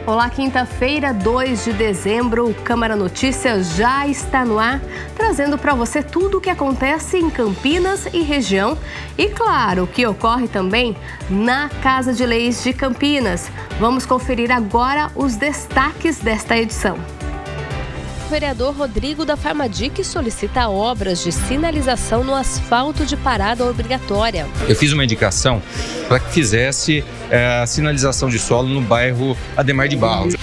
Olá, quinta-feira, 2 de dezembro, o Câmara Notícias já está no ar, trazendo para você tudo o que acontece em Campinas e região e, claro, o que ocorre também na Casa de Leis de Campinas. Vamos conferir agora os destaques desta edição. O vereador Rodrigo da Farmadic solicita obras de sinalização no asfalto de parada obrigatória. Eu fiz uma indicação para que fizesse a sinalização de solo no bairro Ademar de Barros.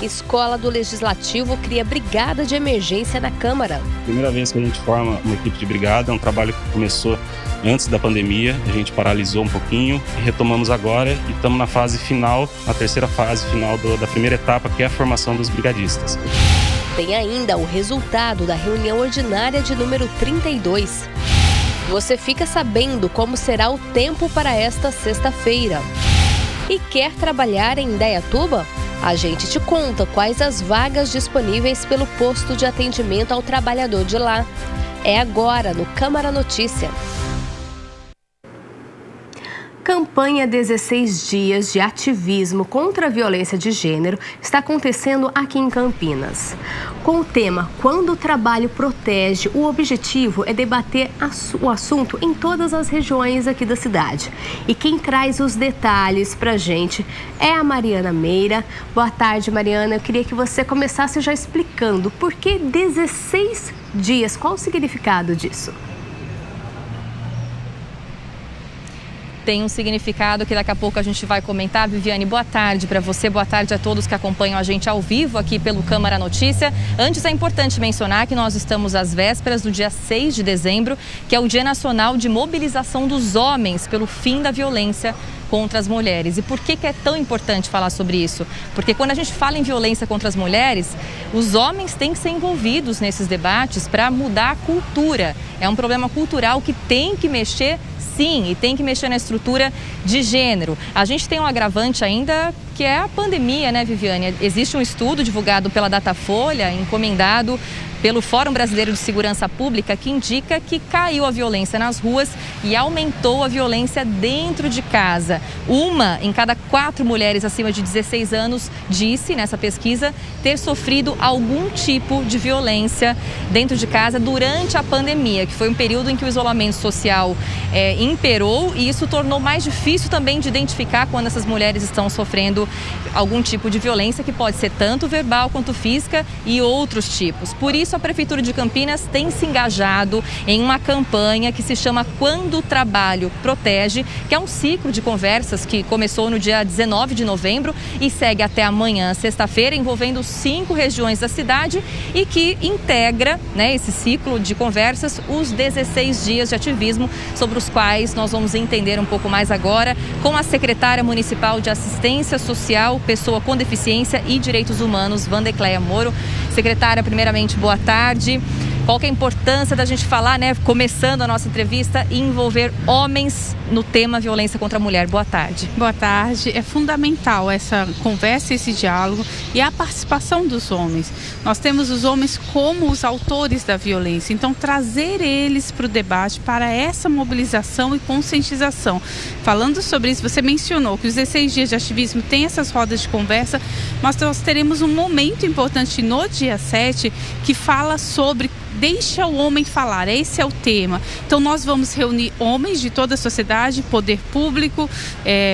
Escola do Legislativo cria brigada de emergência na Câmara. Primeira vez que a gente forma uma equipe de brigada, é um trabalho que começou antes da pandemia, a gente paralisou um pouquinho e retomamos agora e estamos na fase final, na terceira fase final da primeira etapa, que é a formação dos brigadistas. Tem ainda o resultado da reunião ordinária de número 32. Você fica sabendo como será o tempo para esta sexta-feira. E quer trabalhar em Indaiatuba? A gente te conta quais as vagas disponíveis pelo posto de atendimento ao trabalhador de lá. É agora no Câmara Notícia. Campanha 16 dias de ativismo contra a violência de gênero está acontecendo aqui em Campinas. Com o tema Quando o Trabalho Protege, o objetivo é debater o assunto em todas as regiões aqui da cidade. E quem traz os detalhes pra gente é a Mariana Meira. Boa tarde, Mariana. Eu queria que você começasse já explicando por que 16 dias, qual o significado disso? Tem um significado que daqui a pouco a gente vai comentar. Viviane, boa tarde para você, boa tarde a todos que acompanham a gente ao vivo aqui pelo Câmara Notícia. Antes é importante mencionar que nós estamos às vésperas do dia 6 de dezembro, que é o Dia Nacional de Mobilização dos Homens pelo fim da violência contra as mulheres. E por que é tão importante falar sobre isso? Porque quando a gente fala em violência contra as mulheres, os homens têm que ser envolvidos nesses debates para mudar a cultura. É um problema cultural que tem que mexer, sim, e tem que mexer na estrutura de gênero. A gente tem um agravante ainda, que é a pandemia, né, Viviane? Existe um estudo divulgado pela Datafolha, encomendado pelo Fórum Brasileiro de Segurança Pública, que indica que caiu a violência nas ruas e aumentou a violência dentro de casa. Uma em cada 4 mulheres acima de 16 anos disse, nessa pesquisa, ter sofrido algum tipo de violência dentro de casa durante a pandemia, que foi um período em que o isolamento social imperou, e isso tornou mais difícil também de identificar quando essas mulheres estão sofrendo algum tipo de violência, que pode ser tanto verbal quanto física e outros tipos. Por isso, a Prefeitura de Campinas tem se engajado em uma campanha que se chama Quando o Trabalho Protege, que é um ciclo de conversas que começou no dia 19 de novembro e segue até amanhã, sexta-feira, envolvendo 5 regiões da cidade e que integra, né, esse ciclo de conversas, os 16 dias de ativismo, sobre os quais nós vamos entender um pouco mais agora com a secretária municipal de Assistência Social, Pessoa com Deficiência e Direitos Humanos, Vandecleia Moro. Secretária, primeiramente, boa tarde. Qual que é a importância da gente falar, né, começando a nossa entrevista, e envolver homens no tema violência contra a mulher? Boa tarde. Boa tarde. É fundamental essa conversa, esse diálogo e a participação dos homens. Nós temos os homens como os autores da violência, então trazer eles para o debate, para essa mobilização e conscientização. Falando sobre isso, você mencionou que os 16 dias de ativismo tem essas rodas de conversa, mas nós teremos um momento importante no dia 7 que fala sobre deixa o homem falar, esse é o tema. Então nós vamos reunir homens de toda a sociedade, poder público,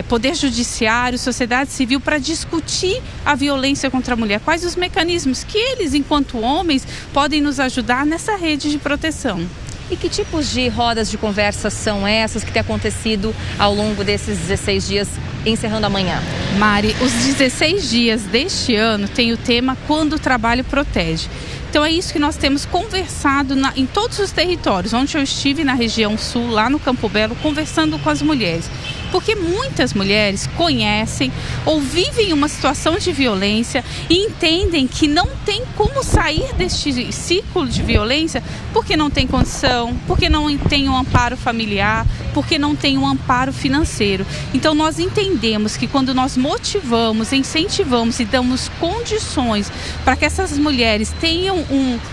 poder judiciário, sociedade civil, para discutir a violência contra a mulher. Quais os mecanismos que eles, enquanto homens, podem nos ajudar nessa rede de proteção. E que tipos de rodas de conversa são essas que têm acontecido ao longo desses 16 dias, encerrando amanhã? Mari, os 16 dias deste ano tem o tema Quando o Trabalho Protege. Então é isso que nós temos conversado em todos os territórios. Ontem eu estive na região sul, lá no Campo Belo, conversando com as mulheres. Porque muitas mulheres conhecem ou vivem uma situação de violência e entendem que não tem como sair deste ciclo de violência porque não tem condição, porque não tem um amparo familiar, porque não tem um amparo financeiro. Então nós entendemos que quando nós motivamos, incentivamos e damos condições para que essas mulheres tenham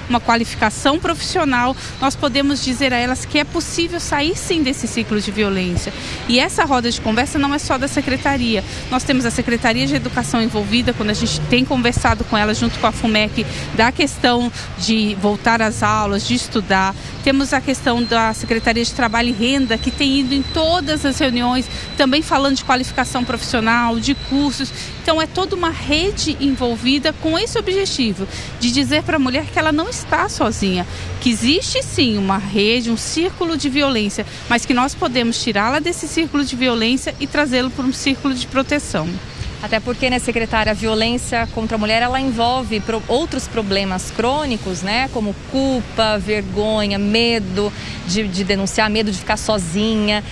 uma qualificação profissional, nós podemos dizer a elas que é possível sair sim desse ciclo de violência. E essa roda roda de conversa não é só da Secretaria. Nós temos a Secretaria de Educação envolvida, quando a gente tem conversado com ela junto com a FUMEC da questão de voltar às aulas, de estudar. Temos a questão da Secretaria de Trabalho e Renda, que tem ido em todas as reuniões, também falando de qualificação profissional, de cursos. Então é toda uma rede envolvida com esse objetivo, de dizer para a mulher que ela não está sozinha, que existe sim uma rede, um círculo de violência, mas que nós podemos tirá-la desse círculo de violência e trazê-lo para um círculo de proteção. Até porque, né, secretária, a violência contra a mulher, ela envolve outros problemas crônicos, né, como culpa, vergonha, medo de denunciar, medo de ficar sozinha,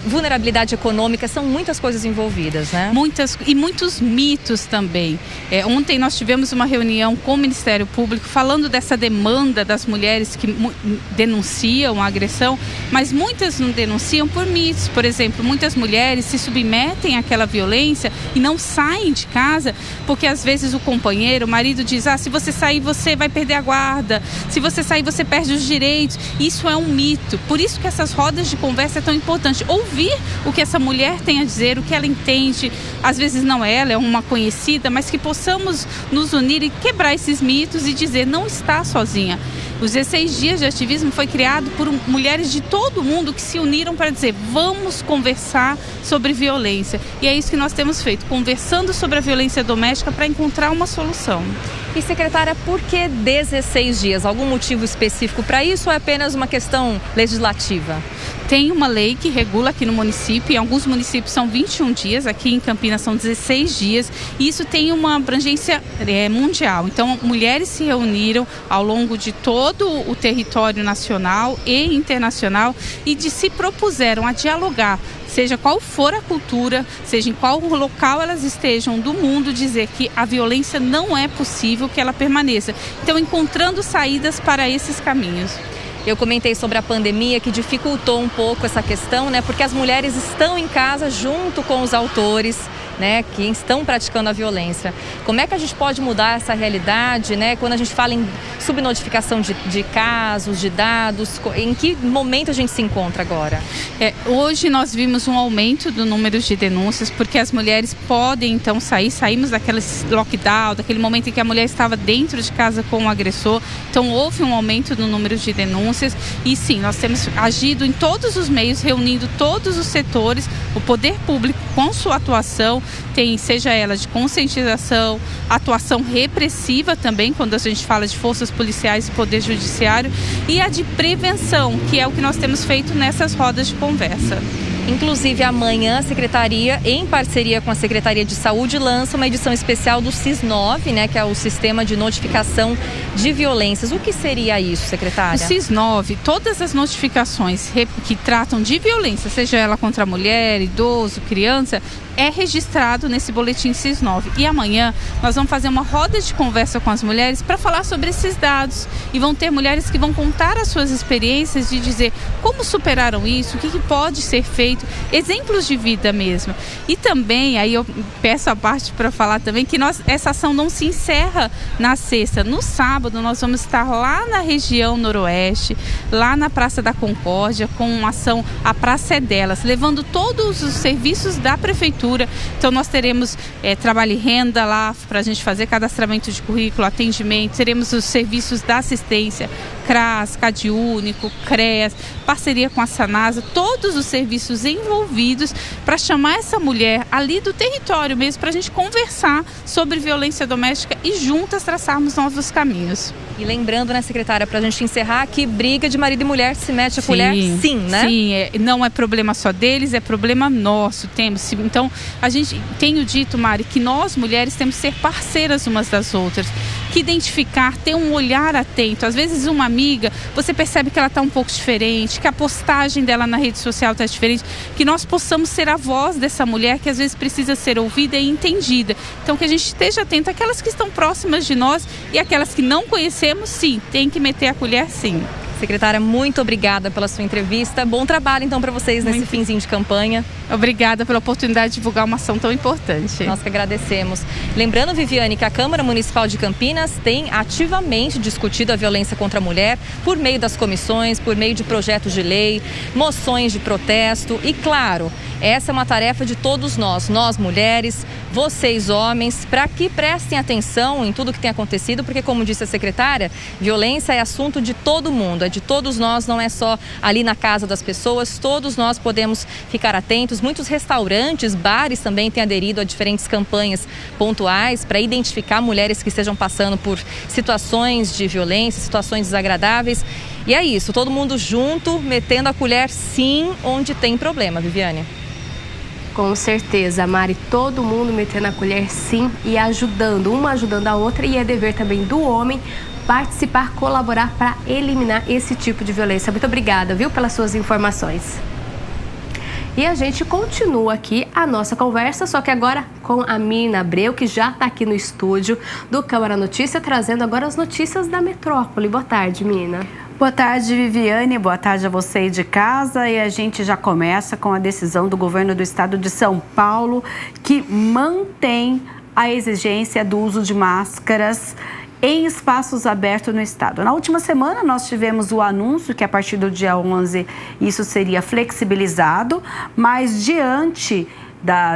vulnerabilidade econômica, são muitas coisas envolvidas, né? Muitos mitos também. Ontem nós tivemos uma reunião com o Ministério Público falando dessa demanda das mulheres que denunciam a agressão, mas muitas não denunciam por mitos. Por exemplo, muitas mulheres se submetem àquela violência e não saem de casa, porque às vezes o companheiro, o marido diz, se você sair você vai perder a guarda, se você sair você perde os direitos. Isso é um mito, por isso que essas rodas de conversa é tão importante, ouvir o que essa mulher tem a dizer, o que ela entende, às vezes não é ela, é uma conhecida, mas que possamos nos unir e quebrar esses mitos e dizer, não está sozinha. Os 16 dias de ativismo foi criado por mulheres de todo o mundo que se uniram para dizer, vamos conversar sobre violência. E é isso que nós temos feito, conversando sobre a violência doméstica para encontrar uma solução. E secretária, por que 16 dias? Algum motivo específico para isso ou é apenas uma questão legislativa? Tem uma lei que regula aqui no município, em alguns municípios são 21 dias, aqui em Campinas são 16 dias, e isso tem uma abrangência mundial. Então, mulheres se reuniram ao longo de todo o território nacional e internacional e se propuseram a dialogar, seja qual for a cultura, seja em qual local elas estejam do mundo, dizer que a violência não é possível que ela permaneça. Então, encontrando saídas para esses caminhos. Eu comentei sobre a pandemia que dificultou um pouco essa questão, né? Porque as mulheres estão em casa junto com os autores, né, que estão praticando a violência. Como é que a gente pode mudar essa realidade, né? Quando a gente fala em subnotificação de casos, de dados, em que momento a gente se encontra agora? Hoje nós vimos um aumento do número de denúncias, porque as mulheres podem então saímos daquele lockdown, daquele momento em que a mulher estava dentro de casa com o agressor, então houve um aumento no número de denúncias e sim, nós temos agido em todos os meios, reunindo todos os setores, o poder público com sua atuação, seja ela de conscientização, atuação repressiva também, quando a gente fala de forças policiais e poder judiciário, e a de prevenção, que é o que nós temos feito nessas rodas de conversa. Inclusive, amanhã a Secretaria, em parceria com a Secretaria de Saúde, lança uma edição especial do SIS-9, né, que é o Sistema de Notificação de Violências. O que seria isso, secretária? O SIS-9, todas as notificações que tratam de violência, seja ela contra a mulher, idoso, criança, é registrado nesse boletim SIS-9. E amanhã nós vamos fazer uma roda de conversa com as mulheres para falar sobre esses dados. E vão ter mulheres que vão contar as suas experiências de dizer como superaram isso, o que pode ser feito, exemplos de vida mesmo. E também, aí eu peço a parte para falar também, que essa ação não se encerra na sexta. No sábado nós vamos estar lá na região noroeste, lá na Praça da Concórdia, com uma ação A Praça é Delas, levando todos os serviços da Prefeitura. Então nós teremos trabalho e renda lá para a gente fazer cadastramento de currículo, atendimento, teremos os serviços da assistência, CRAS, CadÚnico, CREAS, parceria com a Sanasa, todos os serviços envolvidos para chamar essa mulher ali do território mesmo, para a gente conversar sobre violência doméstica e juntas traçarmos novos caminhos. E lembrando, né, secretária, para a gente encerrar, que briga de marido e mulher se mete a colher, sim, né? Sim, não é problema só deles, é problema nosso. Então, a gente tenho dito, Mari, que nós mulheres temos que ser parceiras umas das outras, que identificar, ter um olhar atento. Às vezes uma amiga, você percebe que ela está um pouco diferente, que a postagem dela na rede social está diferente, que nós possamos ser a voz dessa mulher que às vezes precisa ser ouvida e entendida. Então, que a gente esteja atento àquelas que estão próximas de nós e aquelas que não conhecemos, sim, tem que meter a colher, sim. Secretária, muito obrigada pela sua entrevista. Bom trabalho, então, para vocês nesse finzinho de campanha. Obrigada pela oportunidade de divulgar uma ação tão importante. Nós que agradecemos. Lembrando, Viviane, que a Câmara Municipal de Campinas tem ativamente discutido a violência contra a mulher por meio das comissões, por meio de projetos de lei, moções de protesto e, claro, essa é uma tarefa de todos nós mulheres, vocês homens, para que prestem atenção em tudo que tem acontecido, porque como disse a secretária, violência é assunto de todo mundo, é de todos nós, não é só ali na casa das pessoas, todos nós podemos ficar atentos. Muitos restaurantes, bares também têm aderido a diferentes campanhas pontuais para identificar mulheres que estejam passando por situações de violência, situações desagradáveis. E é isso, todo mundo junto, metendo a colher sim onde tem problema, Viviane. Com certeza, Mari, todo mundo metendo a colher sim e ajudando, uma ajudando a outra, e é dever também do homem participar, colaborar para eliminar esse tipo de violência. Muito obrigada, viu, pelas suas informações. E a gente continua aqui a nossa conversa, só que agora com a Mirna Abreu, que já está aqui no estúdio do Câmara Notícia, trazendo agora as notícias da metrópole. Boa tarde, Mirna. Boa tarde, Viviane. Boa tarde a você aí de casa. E a gente já começa com a decisão do governo do estado de São Paulo, que mantém a exigência do uso de máscaras em espaços abertos no estado. Na última semana, nós tivemos o anúncio que a partir do dia 11 isso seria flexibilizado, mas diante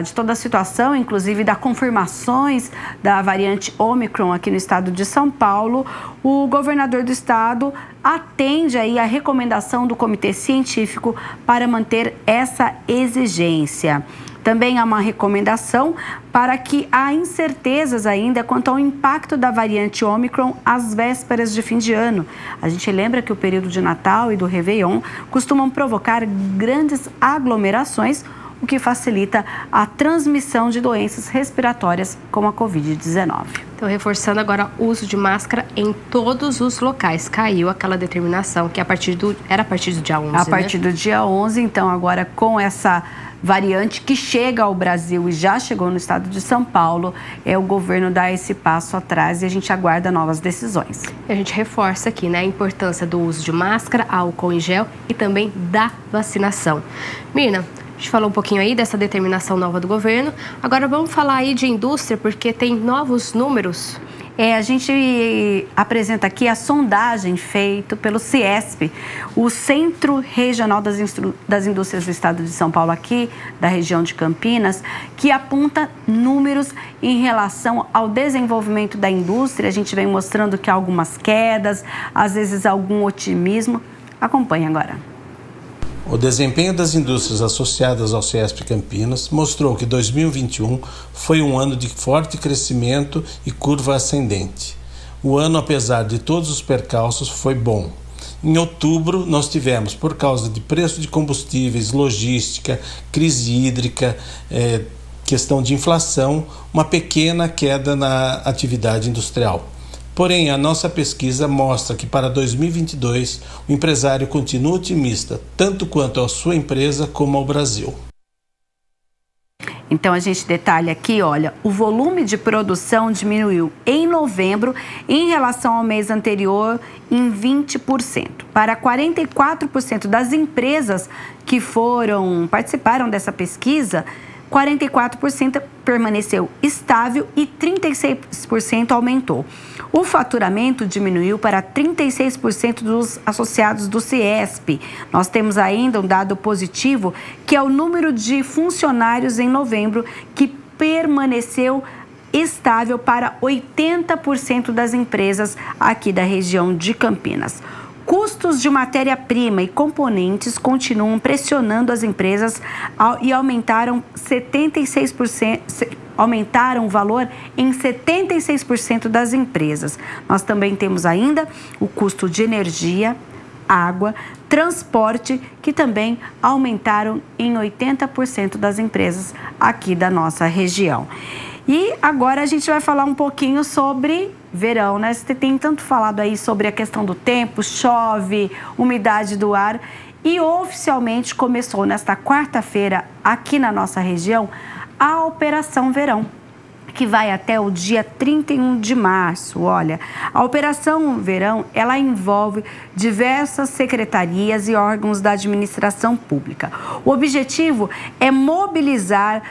de toda a situação, inclusive das confirmações da variante Ômicron aqui no estado de São Paulo, o governador do estado atende aí a recomendação do comitê científico para manter essa exigência. Também há uma recomendação para que há incertezas ainda quanto ao impacto da variante Ômicron às vésperas de fim de ano. A gente lembra que o período de Natal e do Réveillon costumam provocar grandes aglomerações, o que facilita a transmissão de doenças respiratórias como a Covid-19. Então, reforçando agora o uso de máscara em todos os locais. Caiu aquela determinação que era a partir do dia 11, A partir do dia 11, então agora com essa variante que chega ao Brasil e já chegou no estado de São Paulo, o governo dá esse passo atrás e a gente aguarda novas decisões. A gente reforça aqui, né, a importância do uso de máscara, álcool em gel e também da vacinação. Mirna, a gente falou um pouquinho aí dessa determinação nova do governo. Agora vamos falar aí de indústria, porque tem novos números. A gente apresenta aqui a sondagem feita pelo CIESP, o Centro Regional das Indústrias do Estado de São Paulo, aqui da região de Campinas, que aponta números em relação ao desenvolvimento da indústria. A gente vem mostrando que há algumas quedas, às vezes algum otimismo. Acompanhe agora. O desempenho das indústrias associadas ao CIESP Campinas mostrou que 2021 foi um ano de forte crescimento e curva ascendente. O ano, apesar de todos os percalços, foi bom. Em outubro, nós tivemos, por causa de preço de combustíveis, logística, crise hídrica, questão de inflação, uma pequena queda na atividade industrial. Porém, a nossa pesquisa mostra que para 2022 o empresário continua otimista, tanto quanto à sua empresa como ao Brasil. Então, a gente detalha aqui, olha, o volume de produção diminuiu em novembro em relação ao mês anterior em 20%. Para 44% das empresas que participaram dessa pesquisa, 44% permaneceu estável e 36% aumentou. O faturamento diminuiu para 36% dos associados do CIESP. Nós temos ainda um dado positivo, que é o número de funcionários em novembro, que permaneceu estável para 80% das empresas aqui da região de Campinas. Custos de matéria-prima e componentes continuam pressionando as empresas e aumentaram 76%, aumentaram o valor em 76% das empresas. Nós também temos ainda o custo de energia, água, transporte, que também aumentaram em 80% das empresas aqui da nossa região. E agora a gente vai falar um pouquinho sobre verão, né? Você tem tanto falado aí sobre a questão do tempo, chove, umidade do ar. E oficialmente começou nesta quarta-feira, aqui na nossa região, a Operação Verão. que vai até o dia 31 de março. Olha, a Operação Verão, ela envolve diversas secretarias e órgãos da administração pública. O objetivo é mobilizar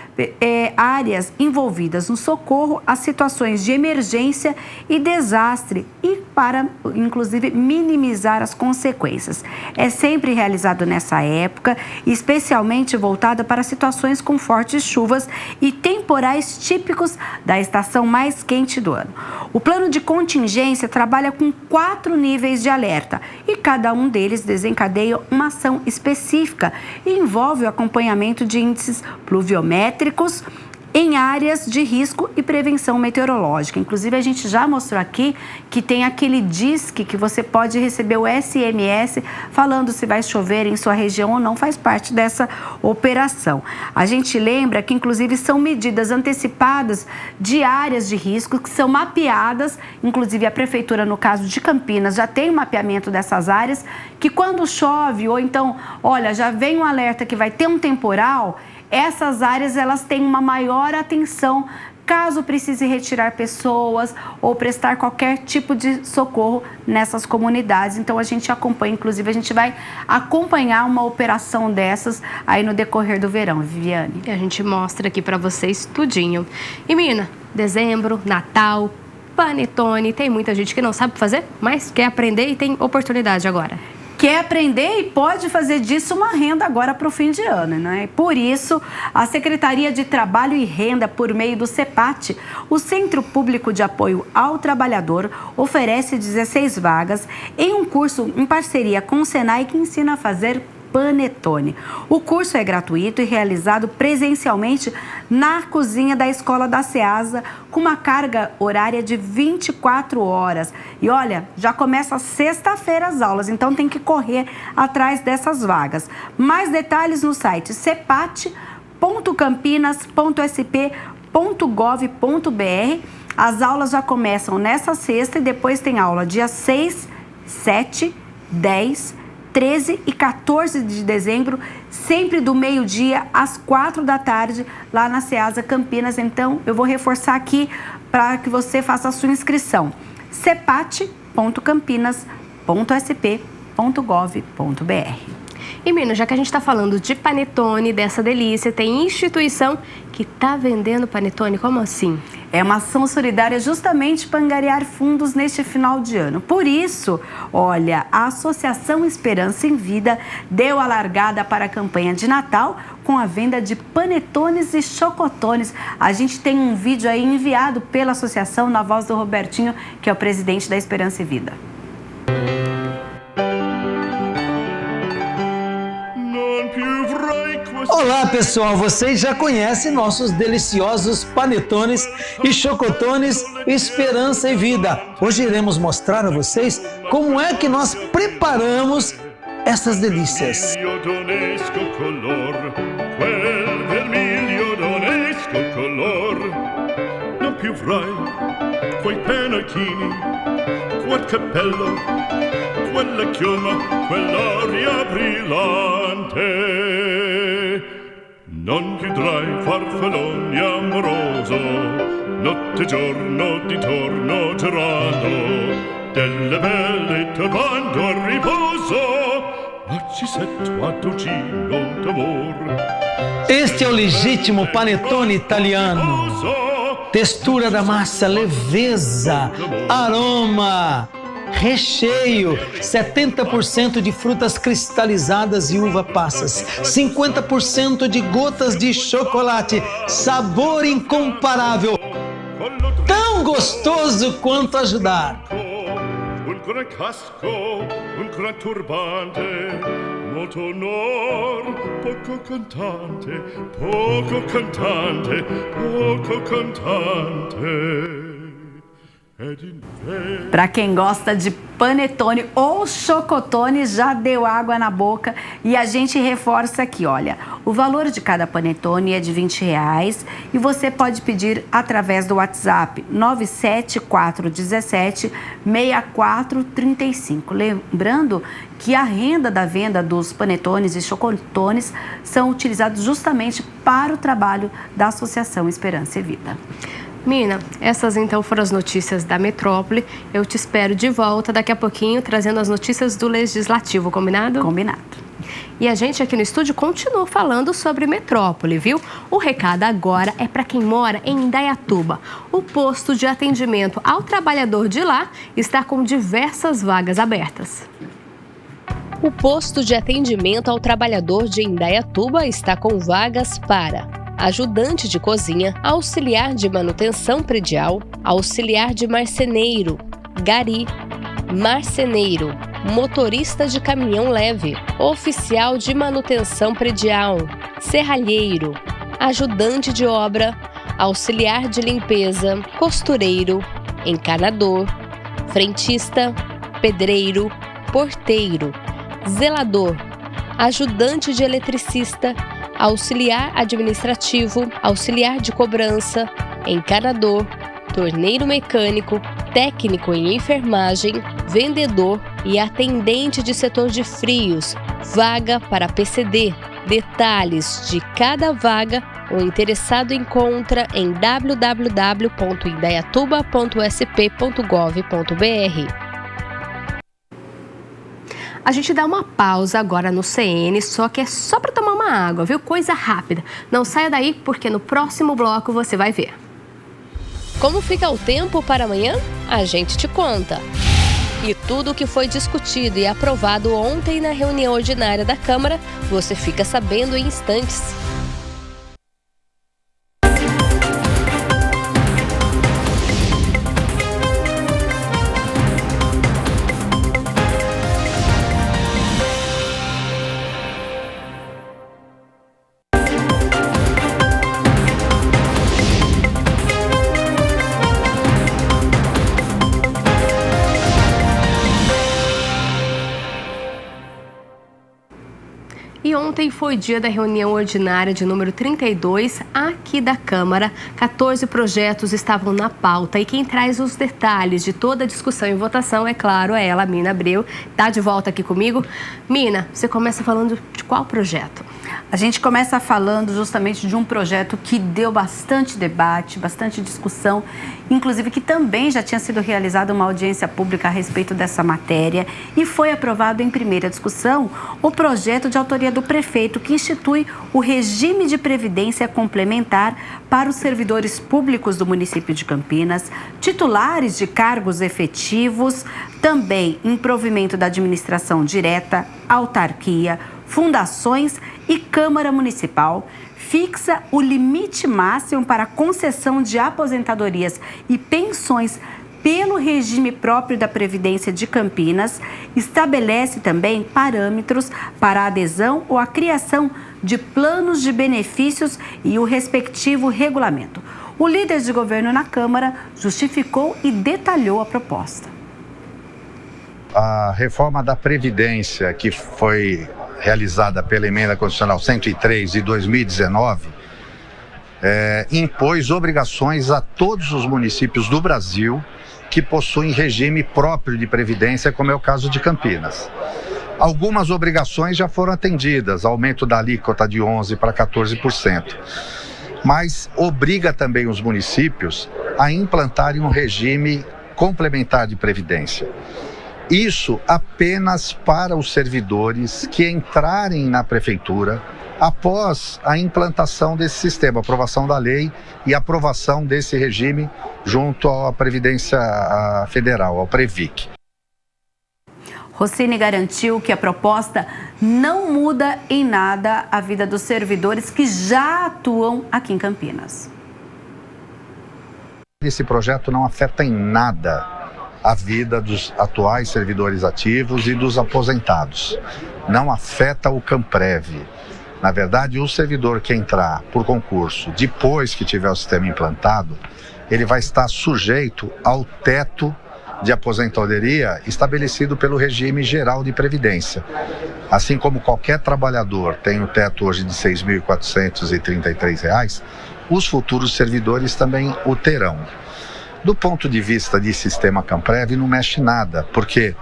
áreas envolvidas no socorro a situações de emergência e desastre e para, inclusive, minimizar as consequências. É sempre realizado nessa época, especialmente voltada para situações com fortes chuvas e temporais típicos da estação mais quente do ano. O plano de contingência trabalha com 4 níveis de alerta e cada um deles desencadeia uma ação específica e envolve o acompanhamento de índices pluviométricos em áreas de risco e prevenção meteorológica. Inclusive, a gente já mostrou aqui que tem aquele DISC que você pode receber o SMS falando se vai chover em sua região ou não, faz parte dessa operação. A gente lembra que, inclusive, são medidas antecipadas de áreas de risco que são mapeadas, inclusive a Prefeitura, no caso de Campinas, já tem um mapeamento dessas áreas, que quando chove ou então, olha, já vem um alerta que vai ter um temporal, essas áreas elas têm uma maior atenção caso precise retirar pessoas ou prestar qualquer tipo de socorro nessas comunidades. Então a gente acompanha, inclusive a gente vai acompanhar uma operação dessas aí no decorrer do verão, Viviane. E a gente mostra aqui para vocês tudinho. E menina, dezembro, Natal, panetone, tem muita gente que não sabe fazer, mas quer aprender e tem oportunidade agora. Quer aprender e pode fazer disso uma renda agora para o fim de ano, né? Por isso, a Secretaria de Trabalho e Renda, por meio do CEPAT, o Centro Público de Apoio ao Trabalhador, oferece 16 vagas em um curso em parceria com o Senai que ensina a fazer panetone. O curso é gratuito e realizado presencialmente na cozinha da Escola da SEASA, com uma carga horária de 24 horas. E olha, já começa sexta-feira as aulas, então tem que correr atrás dessas vagas. Mais detalhes no site cepat.campinas.sp.gov.br. As aulas já começam nessa sexta e depois tem aula dia 6, 7, 10, 13 e 14 de dezembro, sempre do meio-dia às 4 da tarde, lá na SEASA Campinas. Então, eu vou reforçar aqui para que você faça a sua inscrição. cepat.campinas.sp.gov.br. E, menino, já que a gente está falando de panetone, dessa delícia, tem instituição que está vendendo panetone, como assim? É uma ação solidária justamente para angariar fundos neste final de ano. Por isso, olha, a Associação Esperança em Vida deu a largada para a campanha de Natal com a venda de panetones e chocotones. A gente tem um vídeo aí enviado pela associação na voz do Robertinho, que é o presidente da Esperança em Vida. Olá pessoal, vocês já conhecem nossos deliciosos panetones e chocotones Esperança e Vida. Hoje iremos mostrar a vocês como é que nós preparamos essas delícias. Quella chioma, quell'aria brillante, non chiudrai farfallone amoroso, notte e giorno di torno girando, delle belle turbando a riposo, narcisetto a dolcino d'amor. Este é o legítimo panetone italiano. Textura da massa, leveza, aroma, recheio, 70% de frutas cristalizadas e uva passas, 50% de gotas de chocolate, sabor incomparável, tão gostoso quanto ajudar. Un gran casco, un gran turbante, molto honor, poco cantante, poco cantante, poco cantante. Para quem gosta de panetone ou chocotone, já deu água na boca e a gente reforça aqui, olha, o valor de cada panetone é de R$20 e você pode pedir através do WhatsApp 97417-6435. Lembrando que a renda da venda dos panetones e chocotones são utilizados justamente para o trabalho da Associação Esperança e Vida. Mina, essas então foram as notícias da Metrópole. Eu te espero de volta daqui a pouquinho, trazendo as notícias do Legislativo, combinado? Combinado. E a gente aqui no estúdio continua falando sobre Metrópole, viu? O recado agora é para quem mora em Indaiatuba. O posto de atendimento ao trabalhador de lá está com diversas vagas abertas. O posto de atendimento ao trabalhador de Indaiatuba está com vagas para ajudante de cozinha, auxiliar de manutenção predial, auxiliar de marceneiro, gari, marceneiro, motorista de caminhão leve, oficial de manutenção predial, serralheiro, ajudante de obra, auxiliar de limpeza, costureiro, encanador, frentista, pedreiro, porteiro, zelador, ajudante de eletricista, auxiliar administrativo, auxiliar de cobrança, encanador, torneiro mecânico, técnico em enfermagem, vendedor e atendente de setor de frios, vaga para PCD. Detalhes de cada vaga o interessado encontra em www.indaiatuba.sp.gov.br. A gente dá uma pausa agora no CN, só que é só para tomar uma água, viu? Coisa rápida. Não saia daí, porque no próximo bloco você vai ver. Como fica o tempo para amanhã? A gente te conta. E tudo o que foi discutido e aprovado ontem na reunião ordinária da Câmara, você fica sabendo em instantes. E ontem foi dia da reunião ordinária de número 32 aqui da Câmara. 14 projetos estavam na pauta e quem traz os detalhes de toda a discussão e votação, é claro, é ela, Mina Abreu. Está de volta aqui comigo. Mina, você começa falando de qual projeto? A gente começa falando justamente de um projeto que deu bastante debate, bastante discussão, inclusive que também já tinha sido realizada uma audiência pública a respeito dessa matéria e foi aprovado em primeira discussão o projeto de autoria do prefeito que institui o regime de previdência complementar para os servidores públicos do município de Campinas, titulares de cargos efetivos, também em provimento da administração direta, autarquia, fundações e Câmara Municipal, fixa o limite máximo para concessão de aposentadorias e pensões pelo regime próprio da Previdência de Campinas, estabelece também parâmetros para a adesão ou a criação de planos de benefícios e o respectivo regulamento. O líder de governo na Câmara justificou e detalhou a proposta. A reforma da Previdência, que foi realizada pela Emenda Constitucional 103 de 2019, impôs obrigações a todos os municípios do Brasil que possuem regime próprio de previdência, como é o caso de Campinas. Algumas obrigações já foram atendidas, aumento da alíquota de 11% para 14%, mas obriga também os municípios a implantarem um regime complementar de previdência. Isso apenas para os servidores que entrarem na prefeitura após a implantação desse sistema, aprovação da lei e aprovação desse regime junto à Previdência Federal, ao Previc. Rossini garantiu que a proposta não muda em nada a vida dos servidores que já atuam aqui em Campinas. Esse projeto não afeta em nada a vida dos atuais servidores ativos e dos aposentados. Não afeta o Camprev. Na verdade, o servidor que entrar por concurso depois que tiver o sistema implantado, ele vai estar sujeito ao teto de aposentadoria estabelecido pelo regime geral de previdência. Assim como qualquer trabalhador tem o teto hoje de R$ 6.433, os futuros servidores também o terão. Do ponto de vista de sistema Camprev, não mexe nada, porque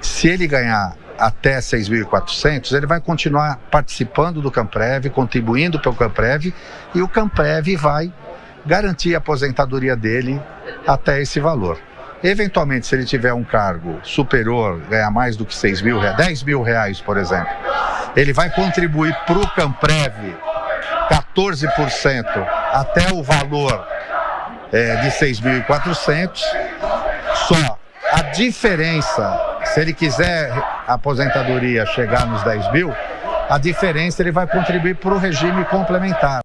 se ele ganhar até 6.400, ele vai continuar participando do Camprev, contribuindo pelo Camprev, e o Camprev vai garantir a aposentadoria dele até esse valor. Eventualmente, se ele tiver um cargo superior, ganhar mais do que 6 mil reais, 10 mil reais, por exemplo, ele vai contribuir para o Camprev 14% até o valor de 6.400. Só a diferença, se ele quiser a aposentadoria chegar nos 10 mil, a diferença ele vai contribuir para o regime complementar.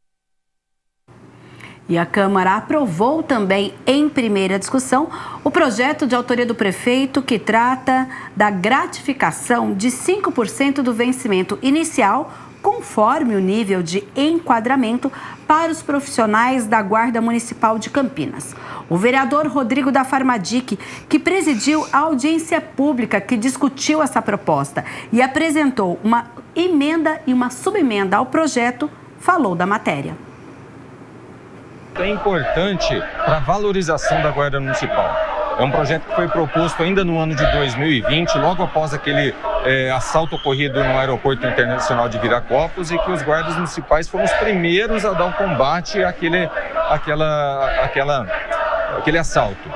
E a Câmara aprovou também, em primeira discussão, o projeto de autoria do prefeito que trata da gratificação de 5% do vencimento inicial, conforme o nível de enquadramento para os profissionais da Guarda Municipal de Campinas. O vereador Rodrigo da Farmadic, que presidiu a audiência pública que discutiu essa proposta e apresentou uma emenda e uma subemenda ao projeto, falou da matéria. É importante para a valorização da Guarda Municipal. É um projeto que foi proposto ainda no ano de 2020, logo após aquele assalto ocorrido no Aeroporto Internacional de Viracopos, e que os guardas municipais foram os primeiros a dar o combate àquele assalto.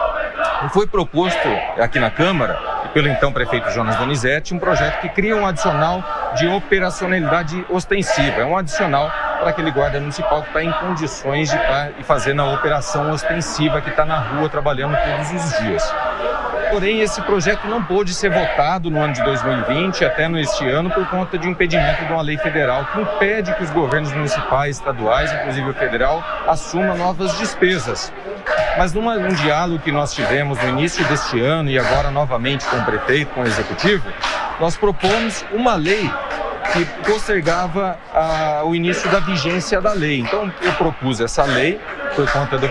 E foi proposto aqui na Câmara, pelo então prefeito Jonas Donizete, um projeto que cria um adicional de operacionalidade ostensiva. É um adicional para aquele guarda municipal que está em condições de estar e fazendo a operação ostensiva, que está na rua trabalhando todos os dias. Porém, esse projeto não pôde ser votado no ano de 2020, até neste ano, por conta de um impedimento de uma lei federal que impede que os governos municipais, estaduais, inclusive o federal, assumam novas despesas. Mas num diálogo que nós tivemos no início deste ano e agora novamente com o prefeito, com o executivo, nós propomos uma lei que postergava o início da vigência da lei. Então, eu propus essa lei por conta da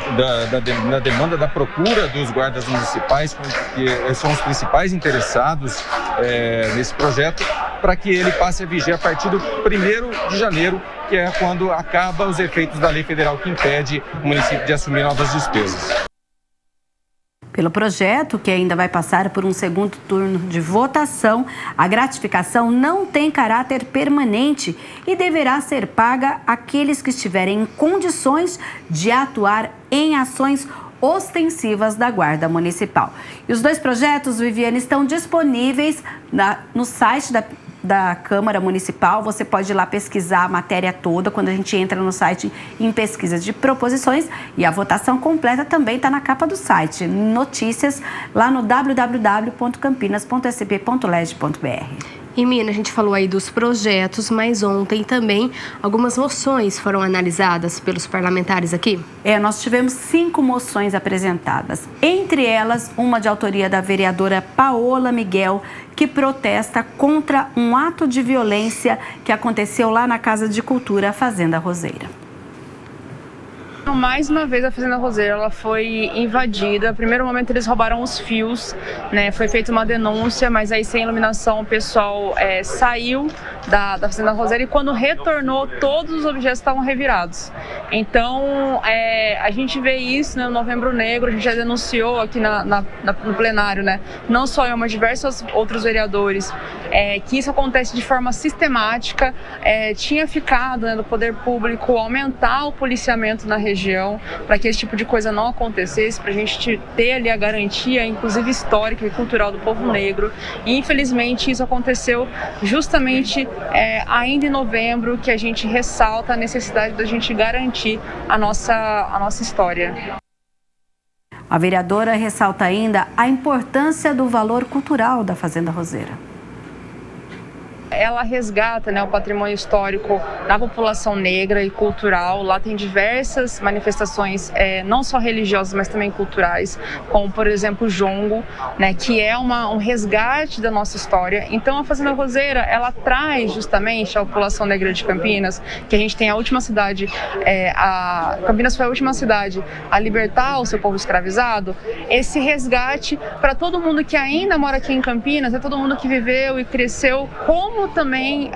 demanda da procura dos guardas municipais, que são os principais interessados nesse projeto, para que ele passe a viger a partir do 1º de janeiro, que é quando acaba os efeitos da lei federal que impede o município de assumir novas despesas. Pelo projeto, que ainda vai passar por um segundo turno de votação, a gratificação não tem caráter permanente e deverá ser paga àqueles que estiverem em condições de atuar em ações ostensivas da Guarda Municipal. E os dois projetos, Viviane, estão disponíveis no site da Câmara Municipal. Você pode ir lá pesquisar a matéria toda quando a gente entra no site em pesquisas de proposições, e a votação completa também está na capa do site, notícias, lá no www.campinas.sp.leg.br. E, Mina, a gente falou aí dos projetos, mas ontem também algumas moções foram analisadas pelos parlamentares aqui? Nós tivemos 5 moções apresentadas. Entre elas, uma de autoria da vereadora Paola Miguel, que protesta contra um ato de violência que aconteceu lá na Casa de Cultura Fazenda Roseira. Mais uma vez a Fazenda Roseira ela foi invadida. No primeiro momento eles roubaram os fios, né? Foi feita uma denúncia, mas aí sem iluminação o pessoal saiu da Fazenda Roseira, e quando retornou todos os objetos estavam revirados. Então a gente vê isso, né, no Novembro Negro. A gente já denunciou aqui no plenário, né? Não só eu, mas diversos outros vereadores, que isso acontece de forma sistemática. Tinha ficado, né, do poder público aumentar o policiamento na região para que esse tipo de coisa não acontecesse, para a gente ter ali a garantia, inclusive histórica e cultural do povo negro. E infelizmente isso aconteceu justamente ainda em novembro, que a gente ressalta a necessidade da gente garantir a nossa história. A vereadora ressalta ainda a importância do valor cultural da Fazenda Roseira. Ela resgata, né, o patrimônio histórico da população negra e cultural. Lá tem diversas manifestações, não só religiosas, mas também culturais, como, por exemplo, o jongo, né, que é um resgate da nossa história. Então, a Fazenda Roseira, ela traz justamente a população negra de Campinas, que a gente tem a última cidade, Campinas foi a última cidade a libertar o seu povo escravizado, esse resgate para todo mundo que ainda mora aqui em Campinas, todo mundo que viveu e cresceu, como também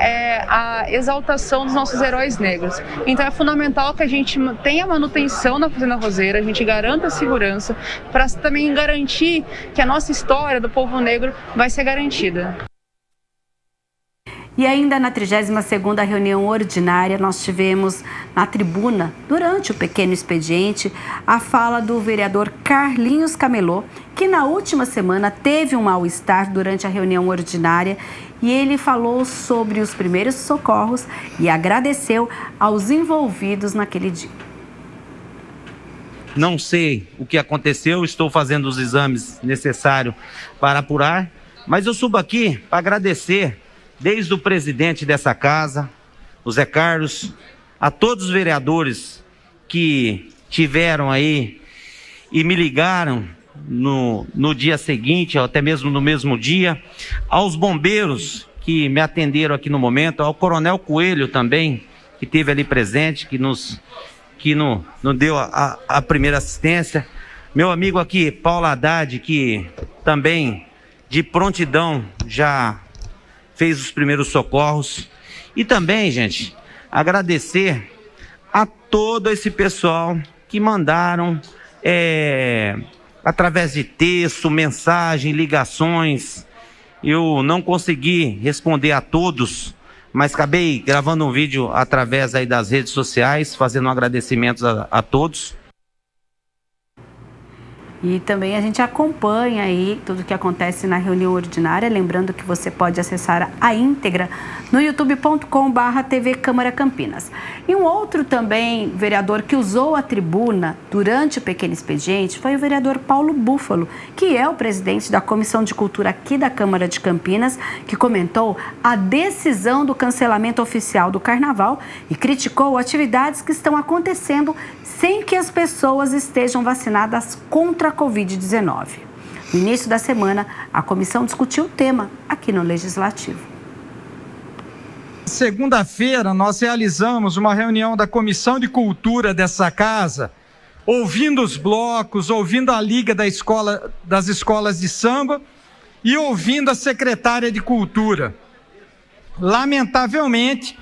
a exaltação dos nossos heróis negros. Então é fundamental que a gente tenha manutenção na Fazenda Roseira, a gente garanta a segurança, para também garantir que a nossa história do povo negro vai ser garantida. E ainda na 32ª reunião ordinária, nós tivemos na tribuna, durante o pequeno expediente, a fala do vereador Carlinhos Camelô, que na última semana teve um mal-estar durante a reunião ordinária e ele falou sobre os primeiros socorros e agradeceu aos envolvidos naquele dia. Não sei o que aconteceu, estou fazendo os exames necessários para apurar, mas eu subo aqui para agradecer desde o presidente dessa casa, o Zé Carlos, a todos os vereadores que tiveram aí e me ligaram no dia seguinte, ou até mesmo no mesmo dia, aos bombeiros que me atenderam aqui no momento, ao Coronel Coelho também, que esteve ali presente, que nos deu a primeira assistência, meu amigo aqui, Paulo Haddad, que também de prontidão já fez os primeiros socorros. E também, gente, agradecer a todo esse pessoal que mandaram através de texto, mensagem, ligações. Eu não consegui responder a todos, mas acabei gravando um vídeo através aí das redes sociais, fazendo agradecimentos a todos. E também a gente acompanha aí tudo que acontece na reunião ordinária, lembrando que você pode acessar a íntegra no youtube.com/TV Câmara Campinas. E um outro também vereador que usou a tribuna durante o pequeno expediente foi o vereador Paulo Búfalo, que é o presidente da Comissão de Cultura aqui da Câmara de Campinas, que comentou a decisão do cancelamento oficial do Carnaval e criticou atividades que estão acontecendo sem que as pessoas estejam vacinadas contra a Covid-19. No início da semana, a comissão discutiu o tema aqui no Legislativo. Segunda-feira, nós realizamos uma reunião da Comissão de Cultura dessa casa, ouvindo os blocos, ouvindo a Liga das Escolas de Samba e ouvindo a secretária de Cultura. Lamentavelmente,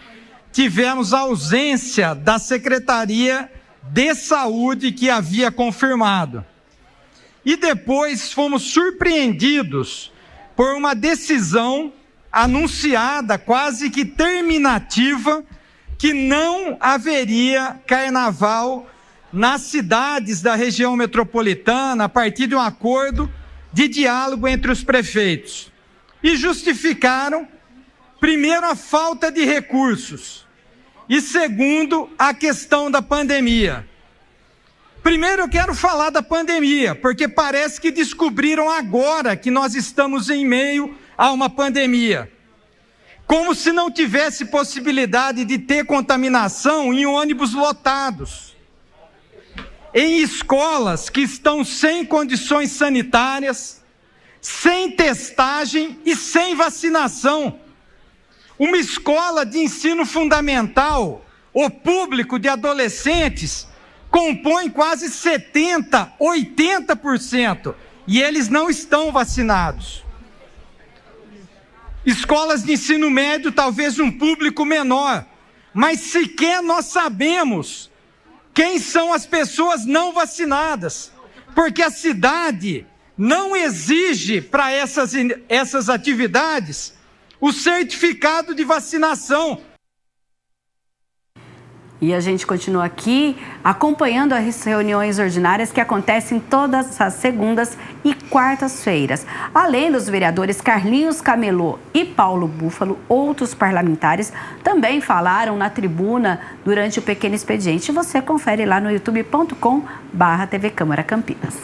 tivemos a ausência da Secretaria de Saúde, que havia confirmado. E depois fomos surpreendidos por uma decisão anunciada, quase que terminativa, que não haveria carnaval nas cidades da região metropolitana a partir de um acordo de diálogo entre os prefeitos. E justificaram, primeiro, a falta de recursos e, segundo, a questão da pandemia. Primeiro eu quero falar da pandemia, porque parece que descobriram agora que nós estamos em meio a uma pandemia. Como se não tivesse possibilidade de ter contaminação em ônibus lotados, em escolas que estão sem condições sanitárias, sem testagem e sem vacinação. Uma escola de ensino fundamental, o público de adolescentes, compõe quase 70%, 80%, e eles não estão vacinados. Escolas de ensino médio, talvez um público menor, mas sequer nós sabemos quem são as pessoas não vacinadas, porque a cidade não exige para essas atividades o certificado de vacinação. E a gente continua aqui acompanhando as reuniões ordinárias que acontecem todas as segundas e quartas-feiras. Além dos vereadores Carlinhos Camelô e Paulo Búfalo, outros parlamentares também falaram na tribuna durante o pequeno expediente. Você confere lá no youtube.com/TV Câmara Campinas.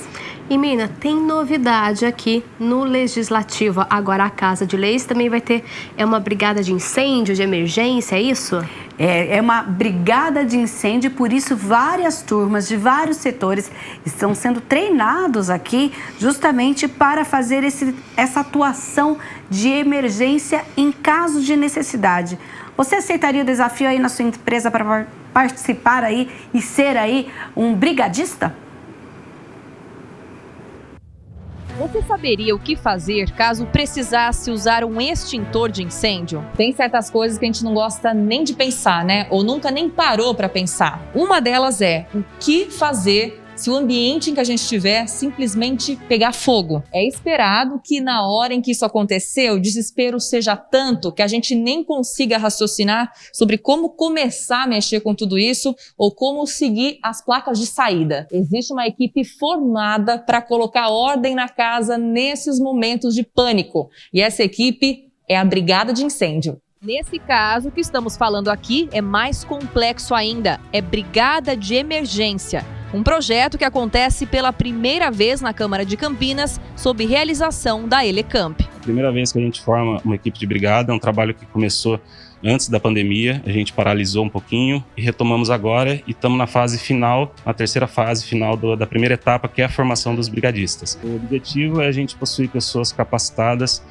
E, Mina, tem novidade aqui no Legislativo. Agora a Casa de Leis também vai ter uma brigada de incêndio, de emergência, é isso? É uma brigada de incêndio, por isso várias turmas de vários setores estão sendo treinados aqui justamente para fazer essa atuação de emergência em caso de necessidade. Você aceitaria o desafio aí na sua empresa para participar aí e ser aí um brigadista? Você saberia o que fazer caso precisasse usar um extintor de incêndio? Tem certas coisas que a gente não gosta nem de pensar, né? Ou nunca nem parou para pensar. Uma delas é o que fazer se o ambiente em que a gente estiver simplesmente pegar fogo. É esperado que na hora em que isso acontecer, o desespero seja tanto que a gente nem consiga raciocinar sobre como começar a mexer com tudo isso ou como seguir as placas de saída. Existe uma equipe formada para colocar ordem na casa nesses momentos de pânico. E essa equipe é a Brigada de Incêndio. Nesse caso que estamos falando aqui é mais complexo ainda, é Brigada de Emergência. Um projeto que acontece pela primeira vez na Câmara de Campinas, sob realização da Elecamp. Primeira vez que a gente forma uma equipe de brigada, é um trabalho que começou antes da pandemia, a gente paralisou um pouquinho e retomamos agora e estamos na fase final, na terceira fase final da primeira etapa, que é a formação dos brigadistas. O objetivo é a gente possuir pessoas capacitadas,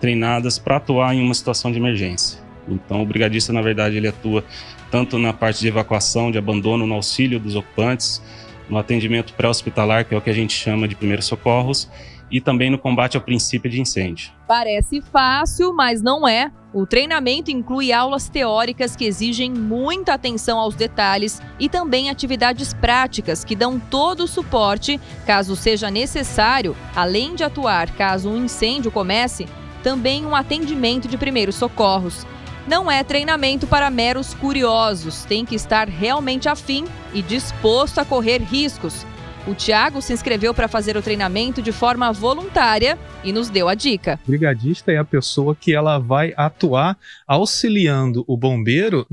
treinadas para atuar em uma situação de emergência. Então o brigadista, na verdade, ele atua tanto na parte de evacuação, de abandono, no auxílio dos ocupantes, no atendimento pré-hospitalar, que é o que a gente chama de primeiros socorros, e também no combate ao princípio de incêndio. Parece fácil, mas não é. O treinamento inclui aulas teóricas que exigem muita atenção aos detalhes e também atividades práticas que dão todo o suporte, caso seja necessário, além de atuar caso um incêndio comece, também um atendimento de primeiros socorros. Não é treinamento para meros curiosos, tem que estar realmente afim e disposto a correr riscos. O Thiago se inscreveu para fazer o treinamento de forma voluntária e nos deu a dica. O brigadista é a pessoa que ela vai atuar auxiliando o bombeiro